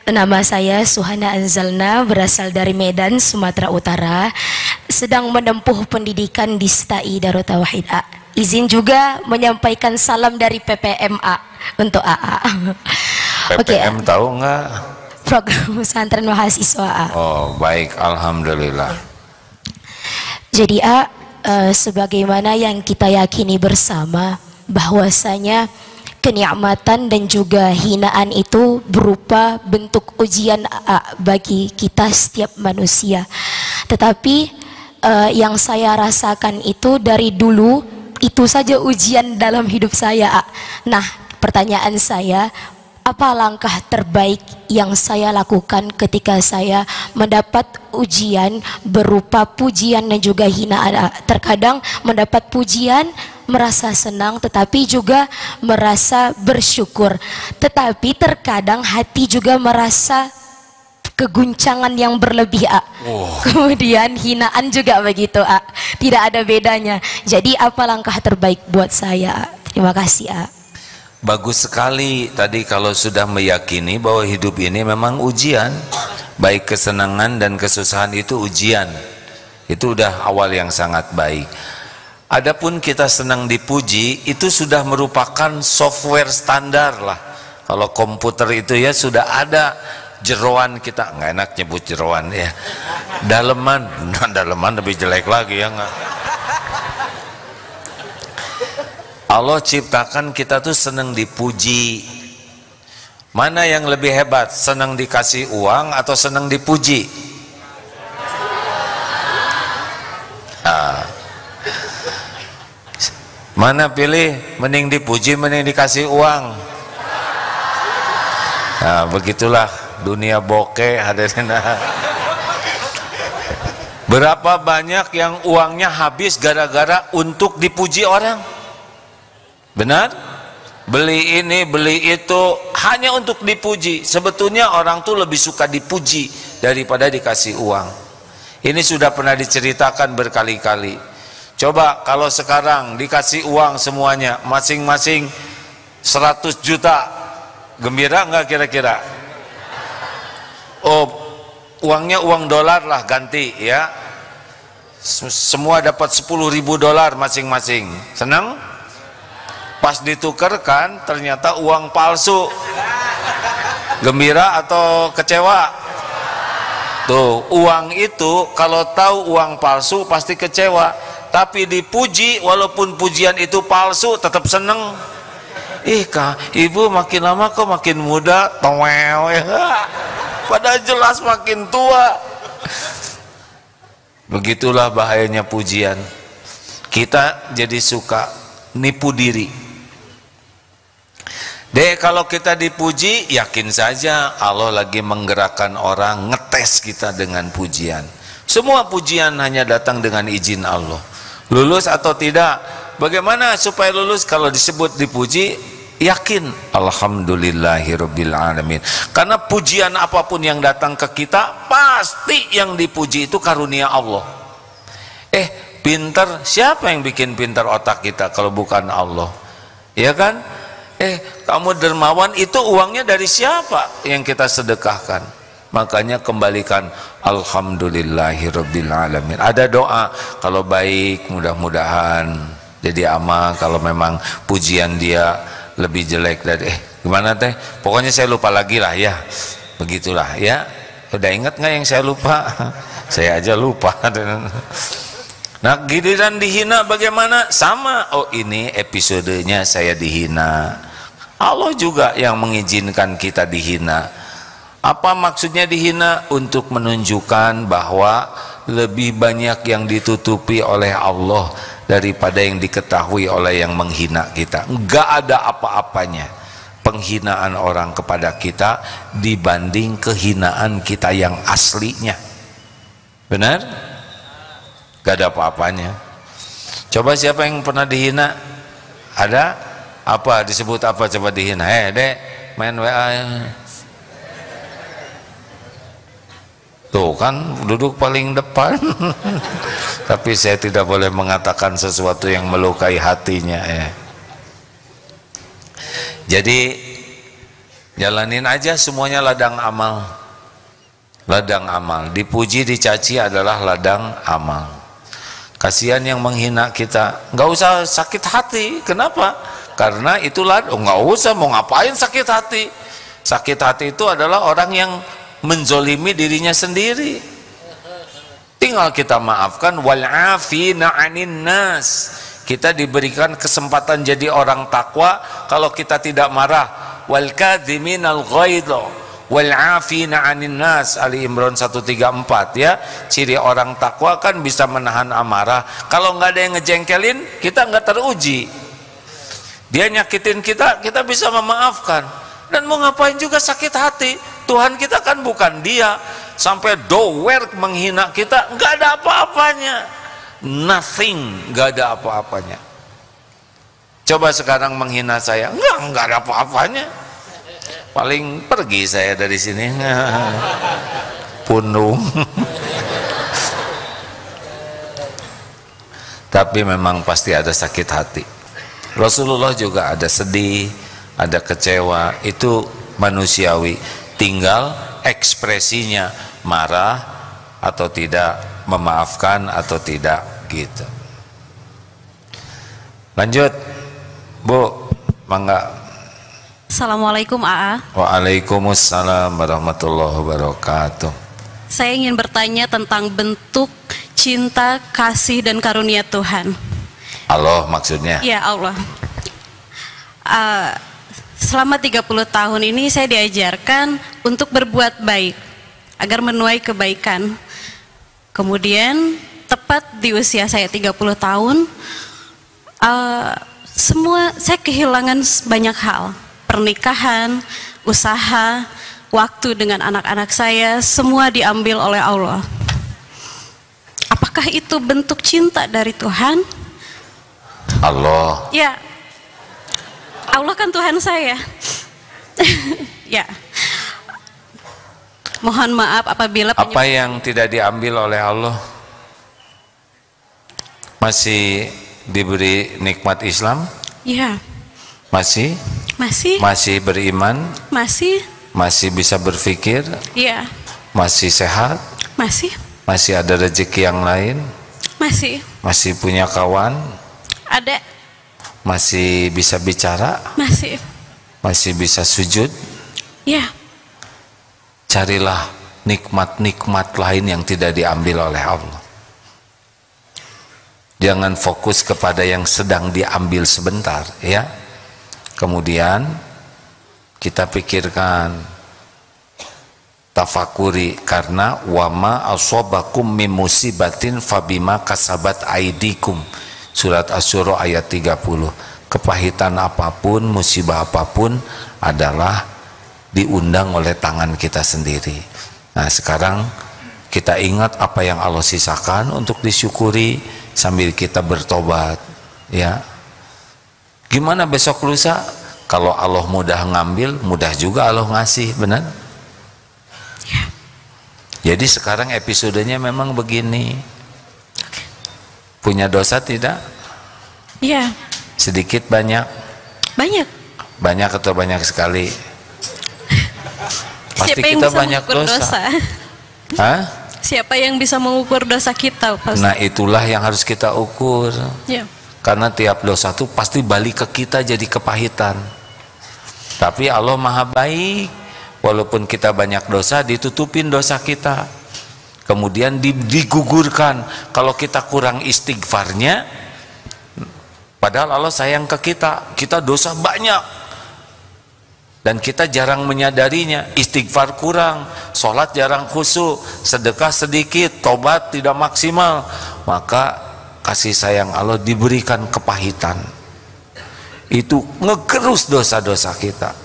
Nama saya Suhana Anzalna, berasal dari Medan, Sumatera Utara. Sedang menempuh pendidikan di STAI Darut Tauhid A. Izin juga menyampaikan salam dari PPMA untuk AA. PPM tahu nggak? Program Pesantren Mahasiswa A. Oh baik, alhamdulillah. Jadi sebagaimana yang kita yakini bersama bahwasanya kenikmatan dan juga hinaan itu berupa bentuk ujian bagi kita setiap manusia. Tetapi yang saya rasakan itu dari dulu itu saja ujian dalam hidup saya. Nah, pertanyaan saya, apa langkah terbaik yang saya lakukan ketika saya mendapat ujian berupa pujian dan juga hinaan? Terkadang mendapat pujian merasa senang, tetapi juga merasa bersyukur. Tetapi terkadang hati juga merasa keguncangan yang berlebih. Kemudian hinaan juga begitu. Tidak ada bedanya. Jadi apa langkah terbaik buat saya? Terima kasih. Bagus sekali tadi kalau sudah meyakini bahwa hidup ini memang ujian, baik kesenangan dan kesusahan itu ujian. Itu udah awal yang sangat baik. Adapun kita senang dipuji, itu sudah merupakan software standar lah. Kalau komputer itu ya sudah ada jeroan kita, nggak enak nyebut jeroan ya. Daleman, daleman lebih jelek lagi ya nggak. Allah ciptakan kita tuh senang dipuji. Mana yang lebih hebat, senang dikasih uang atau senang dipuji? Mana pilih, mending dipuji mending dikasih uang? Nah begitulah dunia bokeh hadirin. Berapa banyak yang uangnya habis gara-gara untuk dipuji orang? Benar? Beli ini beli itu hanya untuk dipuji. Sebetulnya orang tuh lebih suka dipuji daripada dikasih uang. Ini sudah pernah diceritakan berkali-kali. Coba kalau sekarang dikasih uang semuanya masing-masing 100 juta, gembira nggak kira-kira? Oh, uangnya uang dolar lah, ganti ya. Semua dapat 10.000 dolar masing-masing, senang? Pas ditukarkan ternyata uang palsu, gembira atau kecewa? Tuh, uang itu kalau tahu uang palsu pasti kecewa, tapi dipuji walaupun pujian itu palsu tetap seneng. Ih kak, ibu makin lama kok makin muda, towew ya. Padahal jelas makin tua. Begitulah bahayanya pujian. Kita jadi suka nipu diri. Dek, kalau kita dipuji, yakin saja Allah lagi menggerakkan orang, ngetes kita dengan pujian. Semua pujian hanya datang dengan izin Allah. Lulus atau tidak, bagaimana supaya lulus? Kalau disebut dipuji, yakin alhamdulillahirabbil alamin. Karena pujian apapun yang datang ke kita, pasti yang dipuji itu karunia Allah. Pinter, siapa yang bikin pinter otak kita kalau bukan Allah? Ya kan? Kamu dermawan, itu uangnya dari siapa yang kita sedekahkan? Makanya kembalikan alhamdulillahirabbil alamin. Ada doa kalau baik mudah-mudahan jadi amal, kalau memang pujian dia lebih jelek dari gimana teh, pokoknya saya lupa lagi lah ya, begitulah ya. Udah ingat nggak yang saya lupa? Saya aja lupa. Nah giliran dihina bagaimana? Sama, oh ini episodenya saya dihina. Allah juga yang mengizinkan kita dihina. Apa maksudnya dihina? Untuk menunjukkan bahwa lebih banyak yang ditutupi oleh Allah daripada yang diketahui oleh yang menghina kita. Enggak ada apa-apanya penghinaan orang kepada kita dibanding kehinaan kita yang aslinya. Benar? Enggak ada apa-apanya. Coba siapa yang pernah dihina? Ada? Apa disebut apa coba dihina? Dek, main WA. Tuh kan duduk paling depan. Tapi saya tidak boleh mengatakan sesuatu yang melukai hatinya ya. Jadi jalanin aja semuanya ladang amal. Ladang amal, dipuji dicaci adalah ladang amal. Kasihan yang menghina kita, nggak usah sakit hati. Kenapa? Karena itulah nggak usah, mau ngapain sakit hati. Sakit hati itu adalah orang yang menzolimi dirinya sendiri. Tinggal kita maafkan. Wal afina 'anin nas. Kita diberikan kesempatan jadi orang takwa kalau kita tidak marah. Wal kadhiminal ghaidha wal afina 'anin nas. Ali Imran 134 ya. Ciri orang takwa kan bisa menahan amarah. Kalau nggak ada yang ngejengkelin, kita nggak teruji. Dia nyakitin kita, kita bisa memaafkan. Dan mau ngapain juga sakit hati? Tuhan kita kan bukan dia sampai dower menghina kita, nggak ada apa-apanya, nothing, nggak ada apa-apanya. Coba sekarang menghina saya, nggak ada apa-apanya, paling pergi saya dari sini, punung. Tapi memang pasti ada sakit hati. Rasulullah juga ada sedih, ada kecewa, itu manusiawi. Tinggal ekspresinya, marah atau tidak, memaafkan atau tidak, gitu. Lanjut Bu, mangga. Assalamualaikum AA. Waalaikumsalam warahmatullahi wabarakatuh. Saya ingin bertanya tentang bentuk cinta, kasih dan karunia Tuhan. Allah maksudnya? Ya Allah. Selama 30 tahun ini saya diajarkan untuk berbuat baik agar menuai kebaikan. Kemudian tepat di usia saya 30 tahun, saya kehilangan banyak hal. Pernikahan, usaha, waktu dengan anak-anak saya, semua diambil oleh Allah. Apakah itu bentuk cinta dari Tuhan? Allah. Ya, Allah kan Tuhan saya. Ya. Mohon maaf apabila apa yang tidak diambil oleh Allah. Masih diberi nikmat Islam? Ya. Masih beriman? Masih bisa berpikir? Iya. Masih sehat? Masih ada rezeki yang lain? Masih punya kawan? Ada. Masih bisa bicara? Masih bisa sujud? Iya. Carilah nikmat-nikmat lain yang tidak diambil oleh Allah. Jangan fokus kepada yang sedang diambil sebentar, ya. Kemudian kita pikirkan, tafakuri, karena wama asobakum mim musibatin fabima kasabat aidikum. Surat Asy-Syura ayat 30. Kepahitan apapun, musibah apapun adalah diundang oleh tangan kita sendiri. Nah, sekarang kita ingat apa yang Allah sisakan untuk disyukuri sambil kita bertobat, ya. Gimana besok lusa? Kalau Allah mudah ngambil, mudah juga Allah ngasih, benar? Ya. Jadi sekarang episodenya memang begini. Punya dosa tidak? Iya. Sedikit, banyak? Banyak atau banyak sekali? Pasti Siapa yang kita bisa banyak dosa. Hah? Siapa yang bisa mengukur dosa kita, Pak? Nah, itulah yang harus kita ukur. Ya. Karena tiap dosa itu pasti balik ke kita jadi kepahitan. Tapi Allah Maha baik. Walaupun kita banyak dosa, ditutupin dosa kita. Kemudian digugurkan. Kalau kita kurang istighfarnya, padahal Allah sayang ke kita. Kita dosa banyak. Dan kita jarang menyadarinya. Istighfar kurang, sholat jarang khusyuk, sedekah sedikit, tobat tidak maksimal. Maka kasih sayang Allah diberikan kepahitan. Itu ngegerus dosa-dosa kita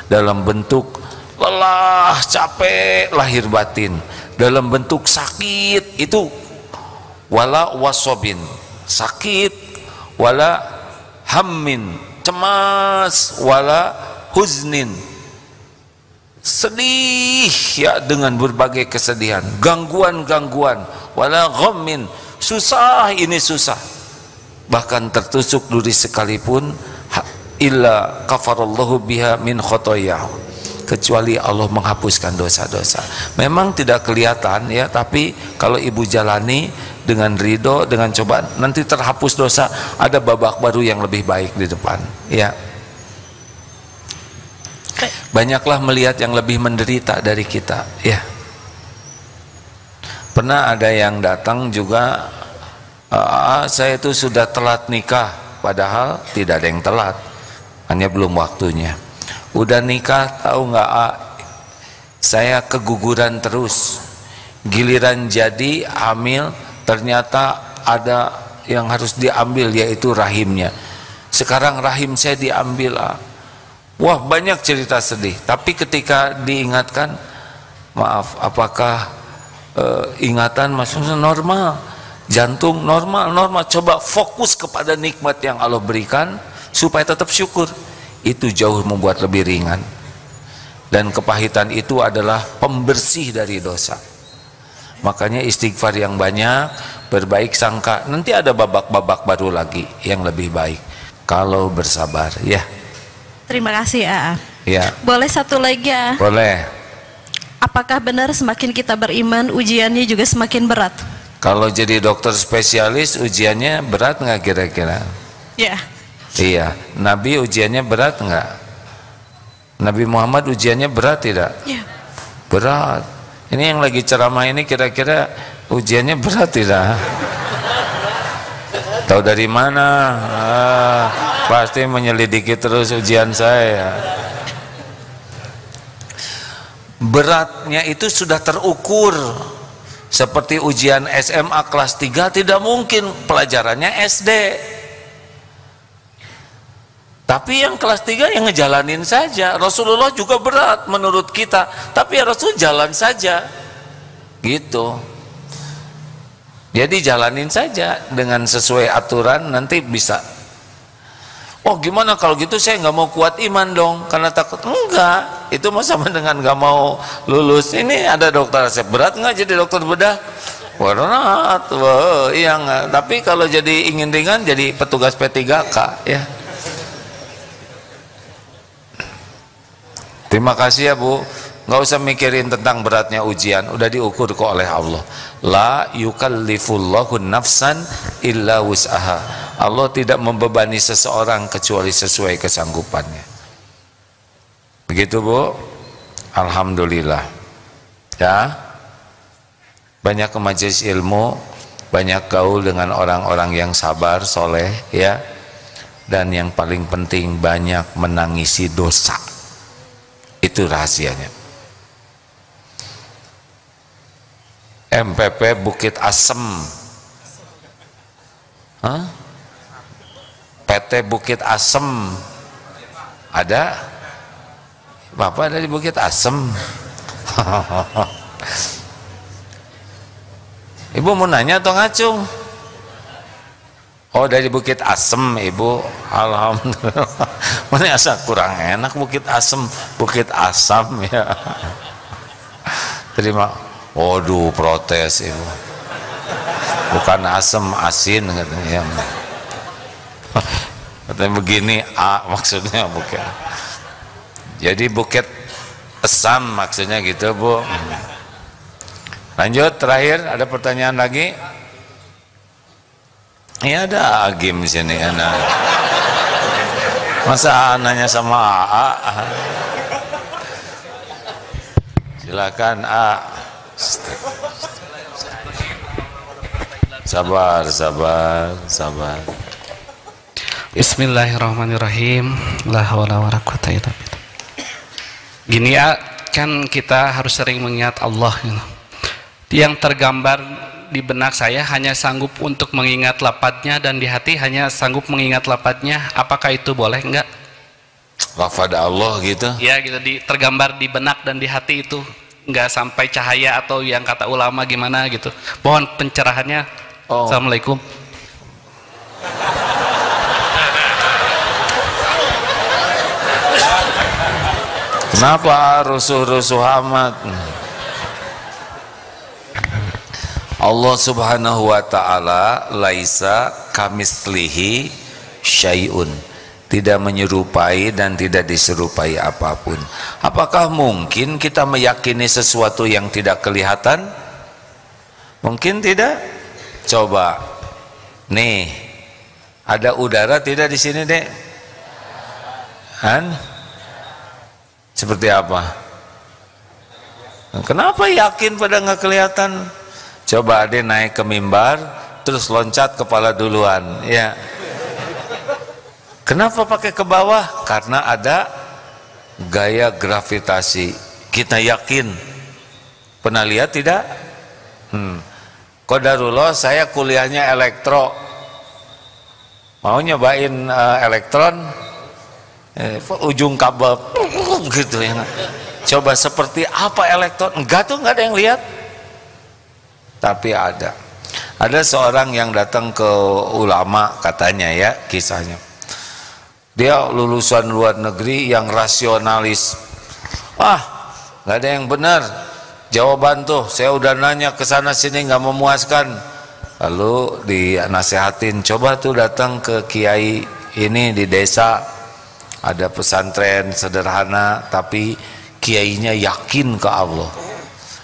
dalam bentuk lelah, capek, lahir batin, dalam bentuk sakit. Itu wala wasobin, sakit, wala hammin, cemas, wala huznin, sedih, ya, dengan berbagai kesedihan, gangguan-gangguan, wala ghammin, susah, ini susah, bahkan tertusuk duri sekalipun, illa kafarallahu biha min khotoyahu, kecuali Allah menghapuskan dosa-dosa. Memang tidak kelihatan, ya, tapi kalau ibu jalani dengan ridho, dengan cobaan, nanti terhapus dosa, ada babak baru yang lebih baik di depan, ya. Banyaklah melihat yang lebih menderita dari kita, ya. Pernah ada yang datang juga, saya itu sudah telat nikah, padahal tidak ada yang telat, hanya belum waktunya. Udah nikah, tahu nggak, saya keguguran terus. Giliran jadi hamil, ternyata ada yang harus diambil, yaitu rahimnya. Sekarang rahim saya diambil, Wah, banyak cerita sedih. Tapi ketika diingatkan, maaf, apakah ingatan maksudnya normal, jantung normal? Coba fokus kepada nikmat yang Allah berikan supaya tetap syukur. Itu jauh membuat lebih ringan. Dan kepahitan itu adalah pembersih dari dosa. Makanya istighfar yang banyak, berbaik sangka. Nanti ada babak-babak baru lagi yang lebih baik kalau bersabar, ya. Terima kasih, A. Ya. Boleh satu lagi, A? Boleh. Apakah benar semakin kita beriman, ujiannya juga semakin berat? Kalau jadi dokter spesialis, ujiannya berat nggak kira-kira? Ya. Iya. Nabi ujiannya berat nggak? Nabi Muhammad ujiannya berat tidak? Ya. Berat. Ini yang lagi ceramah ini kira-kira ujiannya berat tidak? Tahu dari mana? Pasti menyelidiki terus ujian saya. Beratnya itu sudah terukur. Seperti ujian SMA kelas 3, tidak mungkin pelajarannya SD. Tapi yang kelas 3 yang ngejalanin saja. Rasulullah juga berat menurut kita, tapi ya Rasul jalan saja. Gitu. Jadi jalanin saja dengan sesuai aturan, nanti bisa. Oh gimana kalau gitu saya nggak mau kuat iman dong karena takut. Enggak, itu mah sama dengan nggak mau lulus. Ini ada dokter resep berat nggak jadi dokter bedah? Berat, wah, iya nggak. Tapi kalau jadi ingin ringan jadi petugas P3K ya. Terima kasih ya Bu. Nggak usah mikirin tentang beratnya ujian, udah diukur kok oleh Allah. La yukallifullahu nafsan illa wus'aha. Allah tidak membebani seseorang kecuali sesuai kesanggupannya. Begitu Bu. Alhamdulillah. Ya. Banyak ke majelis ilmu, banyak gaul dengan orang-orang yang sabar, soleh, ya. Dan yang paling penting banyak menangisi dosa. Itu rahasianya. MPP Bukit Asem, PT Bukit Asem, ada? Bapak dari Bukit Asem. Ibu mau nanya atau ngacung? Oh dari Bukit Asem Ibu. Alhamdulillah. Mana asa kurang enak Bukit Asem, Bukit Asam ya. Terima. Waduh protes Ibu. Bukan asem, asin katanya. Katanya begini A maksudnya bukan. Jadi Bukit Asam maksudnya gitu Bu. Lanjut terakhir ada pertanyaan lagi? Ya ada Agim sini anak. Masa nanya sama AA? Silakan A. Sabar, sabar, sabar. Bismillahirrahmanirrahim. La haula wala quwata illa billah. Gini ya, kan kita harus sering mengingat Allah gitu. Yang tergambar di benak saya hanya sanggup untuk mengingat lafadznya dan di hati hanya sanggup mengingat lafadznya. Apakah itu boleh enggak? Lafadz Allah gitu? Ya gitu, tergambar di benak dan di hati itu enggak sampai cahaya atau yang kata ulama gimana gitu. Mohon pencerahannya. Oh. Assalamualaikum. Kenapa rusuh-rusuh amat? Allah Subhanahu wa taala laisa kamislihi syai'un, tidak menyerupai dan tidak diserupai apapun. Apakah mungkin kita meyakini sesuatu yang tidak kelihatan? Mungkin tidak. Coba nih, ada udara tidak di sini Dek? Kan? Seperti apa? Kenapa yakin pada nggak kelihatan? Coba Ade naik ke mimbar terus loncat kepala duluan ya. Kenapa pakai ke bawah? Karena ada gaya gravitasi. Kita yakin. Pernah lihat tidak? Qadarullah saya kuliahnya elektro. Mau nyobain elektron? Ujung kabel gitu ya. Coba seperti apa elektron? Enggak tuh, enggak ada yang lihat. Tapi ada seorang yang datang ke ulama katanya ya, kisahnya dia lulusan luar negeri yang rasionalis. Nggak ada yang benar jawaban tuh, saya udah nanya ke sana sini nggak memuaskan. Lalu dinasehatin, coba tuh datang ke kiai ini di desa, ada pesantren sederhana tapi kiainya yakin ke Allah.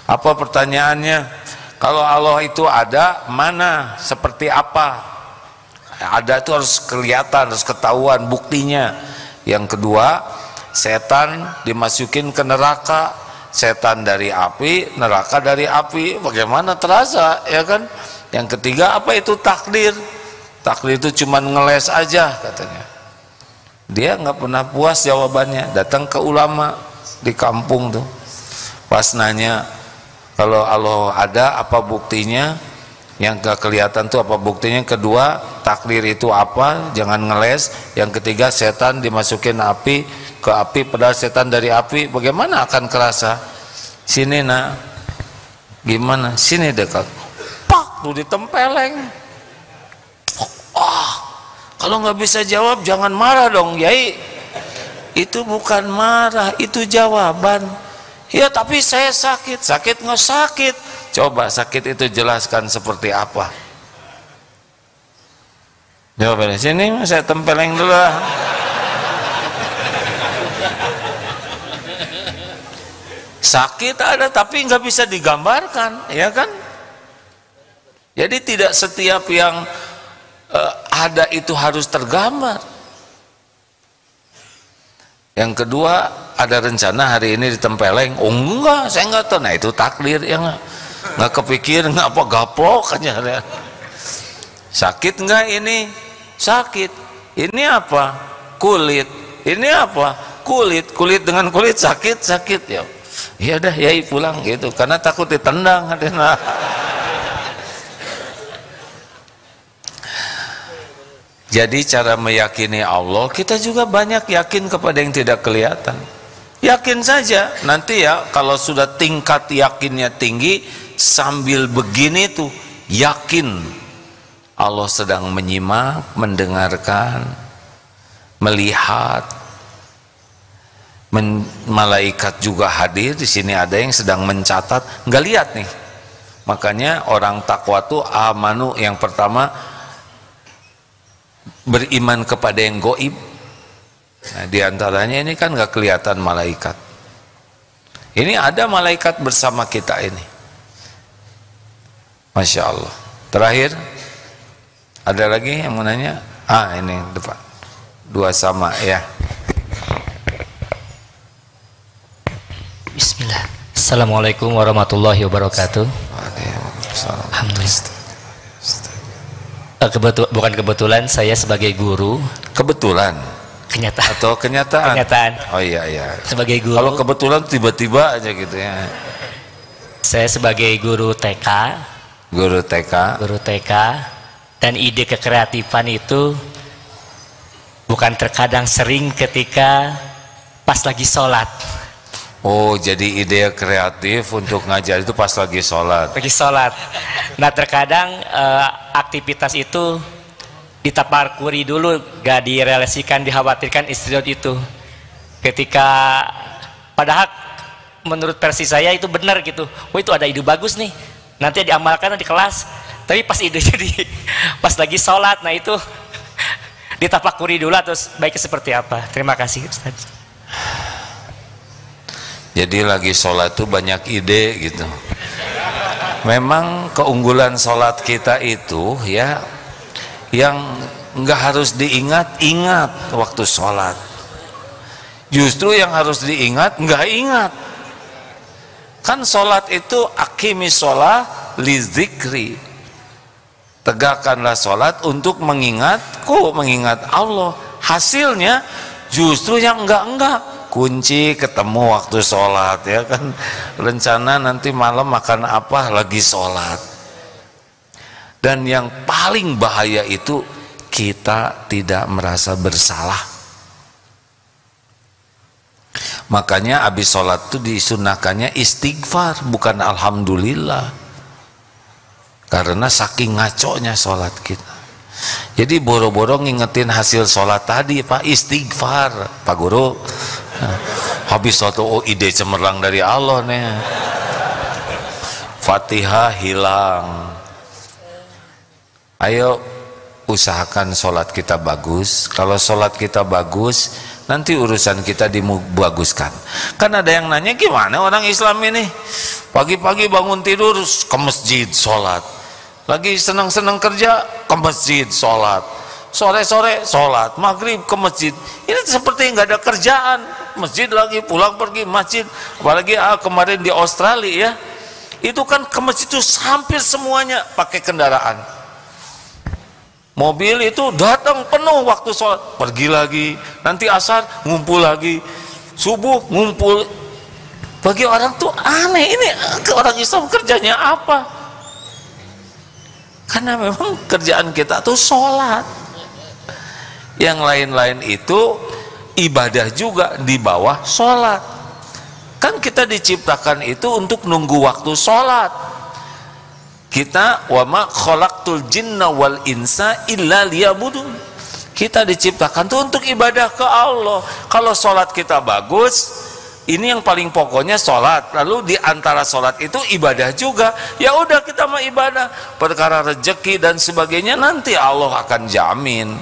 Apa pertanyaannya? Kalau Allah itu ada, mana, seperti apa? Ada itu harus kelihatan, harus ketahuan buktinya. Yang kedua, setan dimasukin ke neraka, setan dari api, neraka dari api, bagaimana terasa, ya kan? Yang ketiga, apa itu takdir? Takdir itu cuma ngeles aja katanya. Dia nggak pernah puas jawabannya, datang ke ulama di kampung tuh, pas nanya, kalau Allah ada apa buktinya? Yang gak kelihatan tuh apa buktinya? Kedua, takdir itu apa? Jangan ngeles. Yang ketiga, setan dimasukin api, ke api, padahal setan dari api, bagaimana akan kerasa? Sini nak, gimana? Sini dekat, pak, tuh ditempeleng. Kalau nggak bisa jawab jangan marah dong, Yai. Itu bukan marah, itu jawaban. Ya tapi saya sakit. Sakit nggak sakit. Coba sakit itu jelaskan seperti apa. Jawabannya sini, saya tempeleng dulu lah. Sakit ada tapi nggak bisa digambarkan, ya kan? Jadi tidak setiap yang ada itu harus tergambar. Yang kedua, ada rencana hari ini ditempeleng. Oh enggak, saya enggak tahu. Nah itu takdir ya nggak kepikir, nggak apa gaplok aja. Sakit enggak ini? Sakit. Ini apa? Kulit. Ini apa? Kulit. Kulit dengan kulit sakit ya. Ya udah Yai pulang gitu karena takut ditendang. Jadi cara meyakini Allah, kita juga banyak yakin kepada yang tidak kelihatan. Yakin saja, nanti ya kalau sudah tingkat yakinnya tinggi, sambil begini tuh yakin Allah sedang menyimak, mendengarkan, melihat. Malaikat juga hadir di sini, ada yang sedang mencatat, nggak lihat nih. Makanya orang takwa tuh amanu, yang pertama beriman kepada yang goib. Nah, diantaranya ini kan nggak kelihatan malaikat. Ini ada malaikat bersama kita ini. Masya Allah. Terakhir, ada lagi yang mau nanya? Ini depan. Dua sama ya. Bismillah. Assalamualaikum warahmatullahi wabarakatuh. Alhamdulillah. Bukan kebetulan, saya sebagai guru. Kebetulan? Kenyataan. Atau kenyataan? Kenyataan. Oh iya. Sebagai guru. Kalau kebetulan tiba-tiba aja gitu ya. Saya sebagai guru TK. Guru TK. Dan ide kekreatifan itu bukan terkadang sering ketika pas lagi sholat. Oh, jadi ide kreatif untuk ngajar itu pas lagi sholat. Lagi sholat. Nah, terkadang aktivitas itu ditapakuri dulu, gak direalisasikan, dikhawatirkan istirahat itu. Ketika padahal menurut versi saya itu benar gitu. Oh, itu ada ide bagus nih. Nanti diamalkan di kelas. Tapi pas ide jadi pas lagi sholat, nah itu ditapakuri dulu atau baiknya seperti apa? Terima kasih, Ustaz. Jadi lagi sholat tuh banyak ide gitu. Memang keunggulan sholat kita itu ya, yang nggak harus diingat-ingat waktu sholat. Justru yang harus diingat nggak ingat. Kan sholat itu aqimis sholat li zikri. Tegakkanlah sholat untuk mengingat Allah. Hasilnya justru yang enggak. Kunci ketemu waktu sholat ya kan, rencana nanti malam makan apa lagi sholat. Dan yang paling bahaya itu kita tidak merasa bersalah. Makanya habis sholat itu disunahkannya istighfar, bukan alhamdulillah, karena saking ngaconya sholat kita. Jadi boro-boro ngingetin hasil sholat tadi, Pak, istighfar Pak Guru. Habis suatu ide cemerlang dari Allah nih, Fatihah hilang. Ayo usahakan sholat kita bagus. Kalau sholat kita bagus, nanti urusan kita dibaguskan. Kan ada yang nanya, gimana orang Islam ini pagi-pagi bangun tidur ke masjid sholat, lagi senang-senang kerja ke masjid sholat, sore-sore sholat, maghrib ke masjid. Ini seperti nggak ada kerjaan, masjid lagi, pulang pergi masjid. Apalagi kemarin di Australia ya, itu kan ke masjid itu hampir semuanya pakai kendaraan. Mobil itu datang penuh waktu sholat, pergi lagi, nanti asar ngumpul lagi, subuh ngumpul. Bagi orang tuh aneh, ini orang Islam kerjanya apa? Karena memang kerjaan kita tuh sholat. Yang lain-lain itu ibadah juga di bawah sholat. Kan kita diciptakan itu untuk nunggu waktu sholat. Kita wa ma khalaqtul jinna wal insa illa liya'budun. Kita diciptakan tuh untuk ibadah ke Allah. Kalau sholat kita bagus, ini yang paling pokoknya sholat. Lalu di antara sholat itu ibadah juga. Ya udah kita mau ibadah. Perkara rezeki dan sebagainya nanti Allah akan jamin.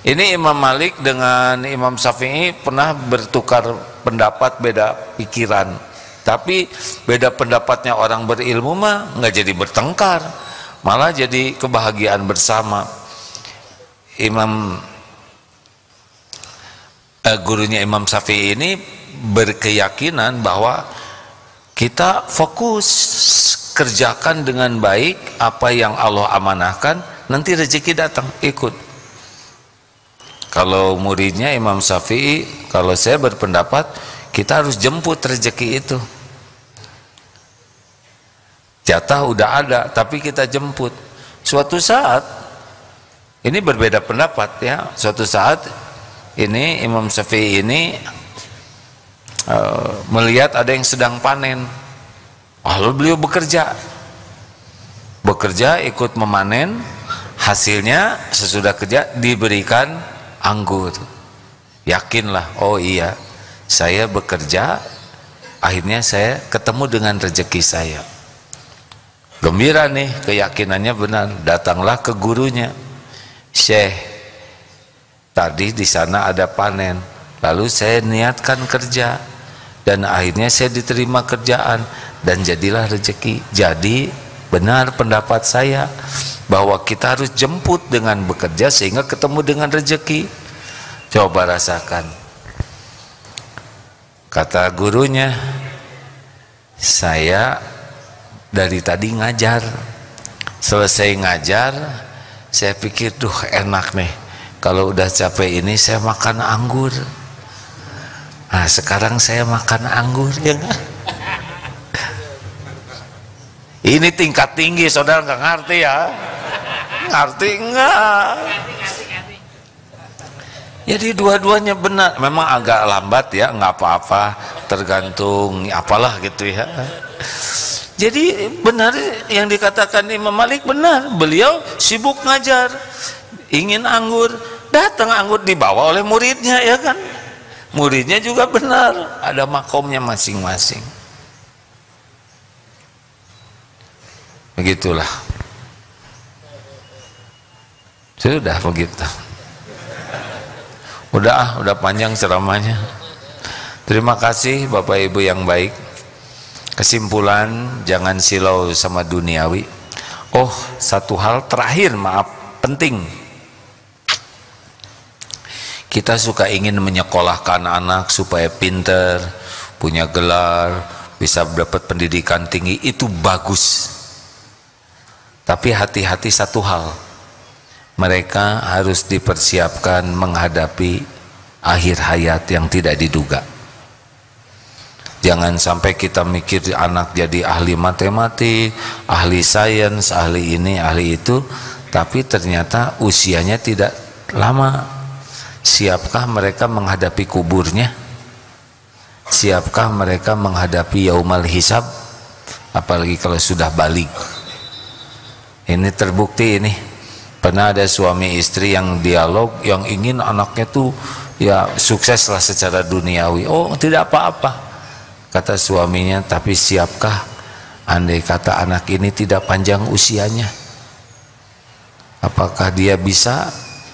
Ini Imam Malik dengan Imam Syafi'i pernah bertukar pendapat, beda pikiran. Tapi beda pendapatnya orang berilmu mah nggak jadi bertengkar, malah jadi kebahagiaan bersama. Gurunya Imam Syafi'i ini berkeyakinan bahwa kita fokus kerjakan dengan baik apa yang Allah amanahkan, nanti rezeki datang ikut. Kalau muridnya Imam Syafi'i, kalau saya berpendapat kita harus jemput rezeki itu. Jatah udah ada tapi kita jemput. Suatu saat ini berbeda pendapat ya. Suatu saat ini Imam Syafi'i ini melihat ada yang sedang panen. Lalu beliau bekerja ikut memanen. Hasilnya sesudah kerja diberikan anggur. Yakinlah, oh iya, saya bekerja, akhirnya saya ketemu dengan rezeki saya. Gembira nih, keyakinannya benar. Datanglah ke gurunya, Syekh, tadi di sana ada panen, lalu saya niatkan kerja dan akhirnya saya diterima kerjaan dan jadilah rezeki. Jadi benar pendapat saya bahwa kita harus jemput dengan bekerja sehingga ketemu dengan rezeki. Coba rasakan. Kata gurunya, saya dari tadi ngajar, selesai ngajar saya pikir, duh enak nih kalau udah capek ini saya makan anggur. Nah sekarang saya makan anggur ya gak? Ini tingkat tinggi, saudara nggak ngerti ya? Ngerti enggak? Jadi dua-duanya benar. Memang agak lambat ya, nggak apa-apa, tergantung apalah gitu ya. Jadi benar yang dikatakan Imam Malik benar. Beliau sibuk ngajar, ingin anggur, datang anggur dibawa oleh muridnya ya kan. Muridnya juga benar, ada makomnya masing-masing. Begitulah. Sudah begitu. Udah panjang ceramahnya. Terima kasih Bapak Ibu yang baik. Kesimpulan, jangan silau sama duniawi. Oh, satu hal terakhir, maaf, penting. Kita suka ingin menyekolahkan anak supaya pinter, punya gelar, bisa dapat pendidikan tinggi, itu bagus. Tapi hati-hati satu hal, mereka harus dipersiapkan menghadapi akhir hayat yang tidak diduga. Jangan sampai kita mikir anak jadi ahli matematik, ahli sains, ahli ini, ahli itu, tapi ternyata usianya tidak lama. Siapkah mereka menghadapi kuburnya? Siapkah mereka menghadapi yaumal hisab? Apalagi kalau sudah balik. Ini terbukti ini. Pernah ada suami istri yang dialog, yang ingin anaknya tuh ya sukseslah secara duniawi. Oh, tidak apa-apa. Kata suaminya, tapi siapkah andai kata anak ini tidak panjang usianya? Apakah dia bisa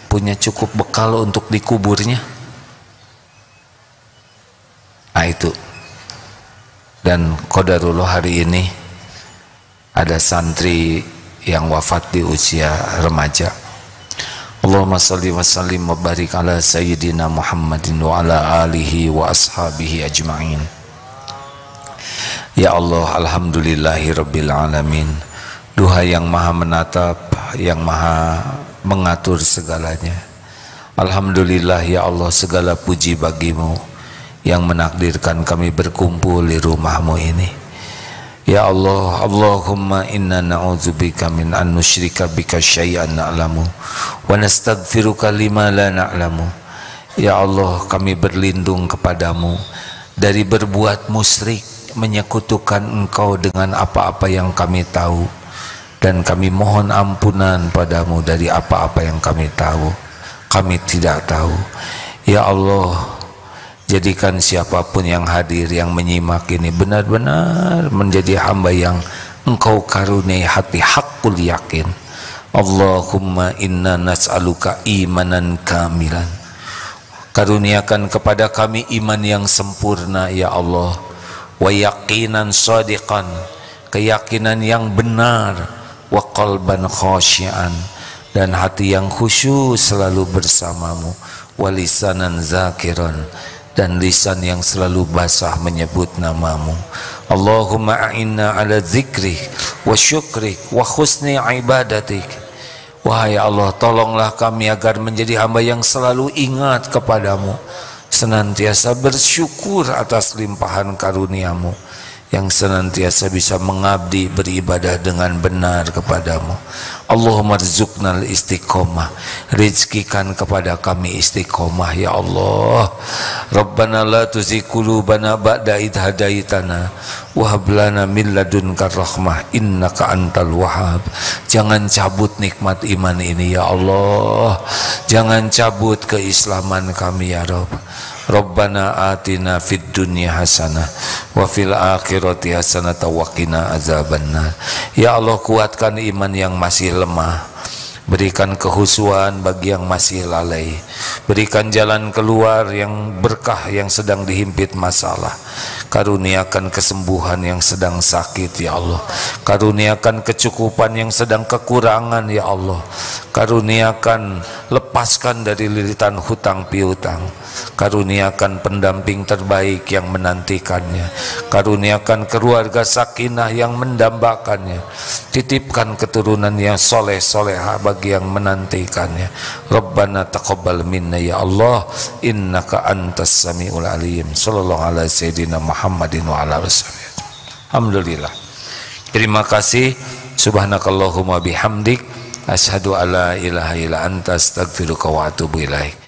punya cukup bekal untuk dikuburnya? Nah itu. Dan qadarullah hari ini ada santri yang wafat di usia remaja. Allahumma salli wa sallim wa barik ala sayyidina Muhammadin wa ala alihi wa ashabihi ajma'in. Ya Allah, alhamdulillahi rabbil alamin. Duha yang maha menatap, yang maha mengatur segalanya. Alhamdulillah ya Allah, segala puji bagimu yang menakdirkan kami berkumpul di rumahmu ini. Ya Allah, Allahumma inna na'udzubika min an nusyrika bika syai'an na'lamu wa nastaghfiruka lima la na'lamu. Ya Allah, kami berlindung kepadamu dari berbuat musyrik, menyekutukan engkau dengan apa-apa yang kami tahu, dan kami mohon ampunan padamu dari apa-apa yang kami tahu, kami tidak tahu. Ya Allah, jadikan siapapun yang hadir, yang menyimak ini benar-benar menjadi hamba yang Engkau karuniai hati hakul yakin. Allahumma inna nas'aluka imanan kamilan. Karuniakan kepada kami iman yang sempurna ya Allah, wa yaqinan shadiqan, keyakinan yang benar, wa qalban khasyian, dan hati yang khusyuk selalu bersamamu, wa lisanan zakiran, dan lisan yang selalu basah menyebut namamu. Allahumma a'inna ala zikrik wa syukrik wa husni ibadatik. Wahai Allah, tolonglah kami agar menjadi hamba yang selalu ingat kepadamu, senantiasa bersyukur atas limpahan karuniamu, yang senantiasa bisa mengabdi beribadah dengan benar kepadamu. Allahumma rzuqnal istiqomah, rizkikan kepada kami istiqomah ya Allah. Rabbana la tuzigh qulubana ba'da idh hadaitana wa hab lana min ladunka rahmah innaka antal wahhab. Jangan cabut nikmat iman ini ya Allah, jangan cabut keislaman kami ya Rabb. Rabbana atina fid dunya hasanah wa fil akhirati hasanah wa qina azabannar. Ya Allah, kuatkan iman yang masih lemah, berikan kehusuan bagi yang masih lalai, berikan jalan keluar yang berkah yang sedang dihimpit masalah, karuniakan kesembuhan yang sedang sakit ya Allah, karuniakan kecukupan yang sedang kekurangan ya Allah, karuniakan lepaskan dari lilitan hutang piutang, karuniakan pendamping terbaik yang menantikannya, karuniakan keluarga sakinah yang mendambakannya, titipkan keturunan yang soleh soleha bagi yang menantikannya. Rabbana taqabbal minna ya Allah, innaka antas samiul alim. Sallallahu alaihi sayyidina Muhammadin wa ala wasallam. Alhamdulillah. Terima kasih. Subhanakallahumma bihamdik, asyhadu alla ilaha illa anta astaghfiruka wa atubu ilaik.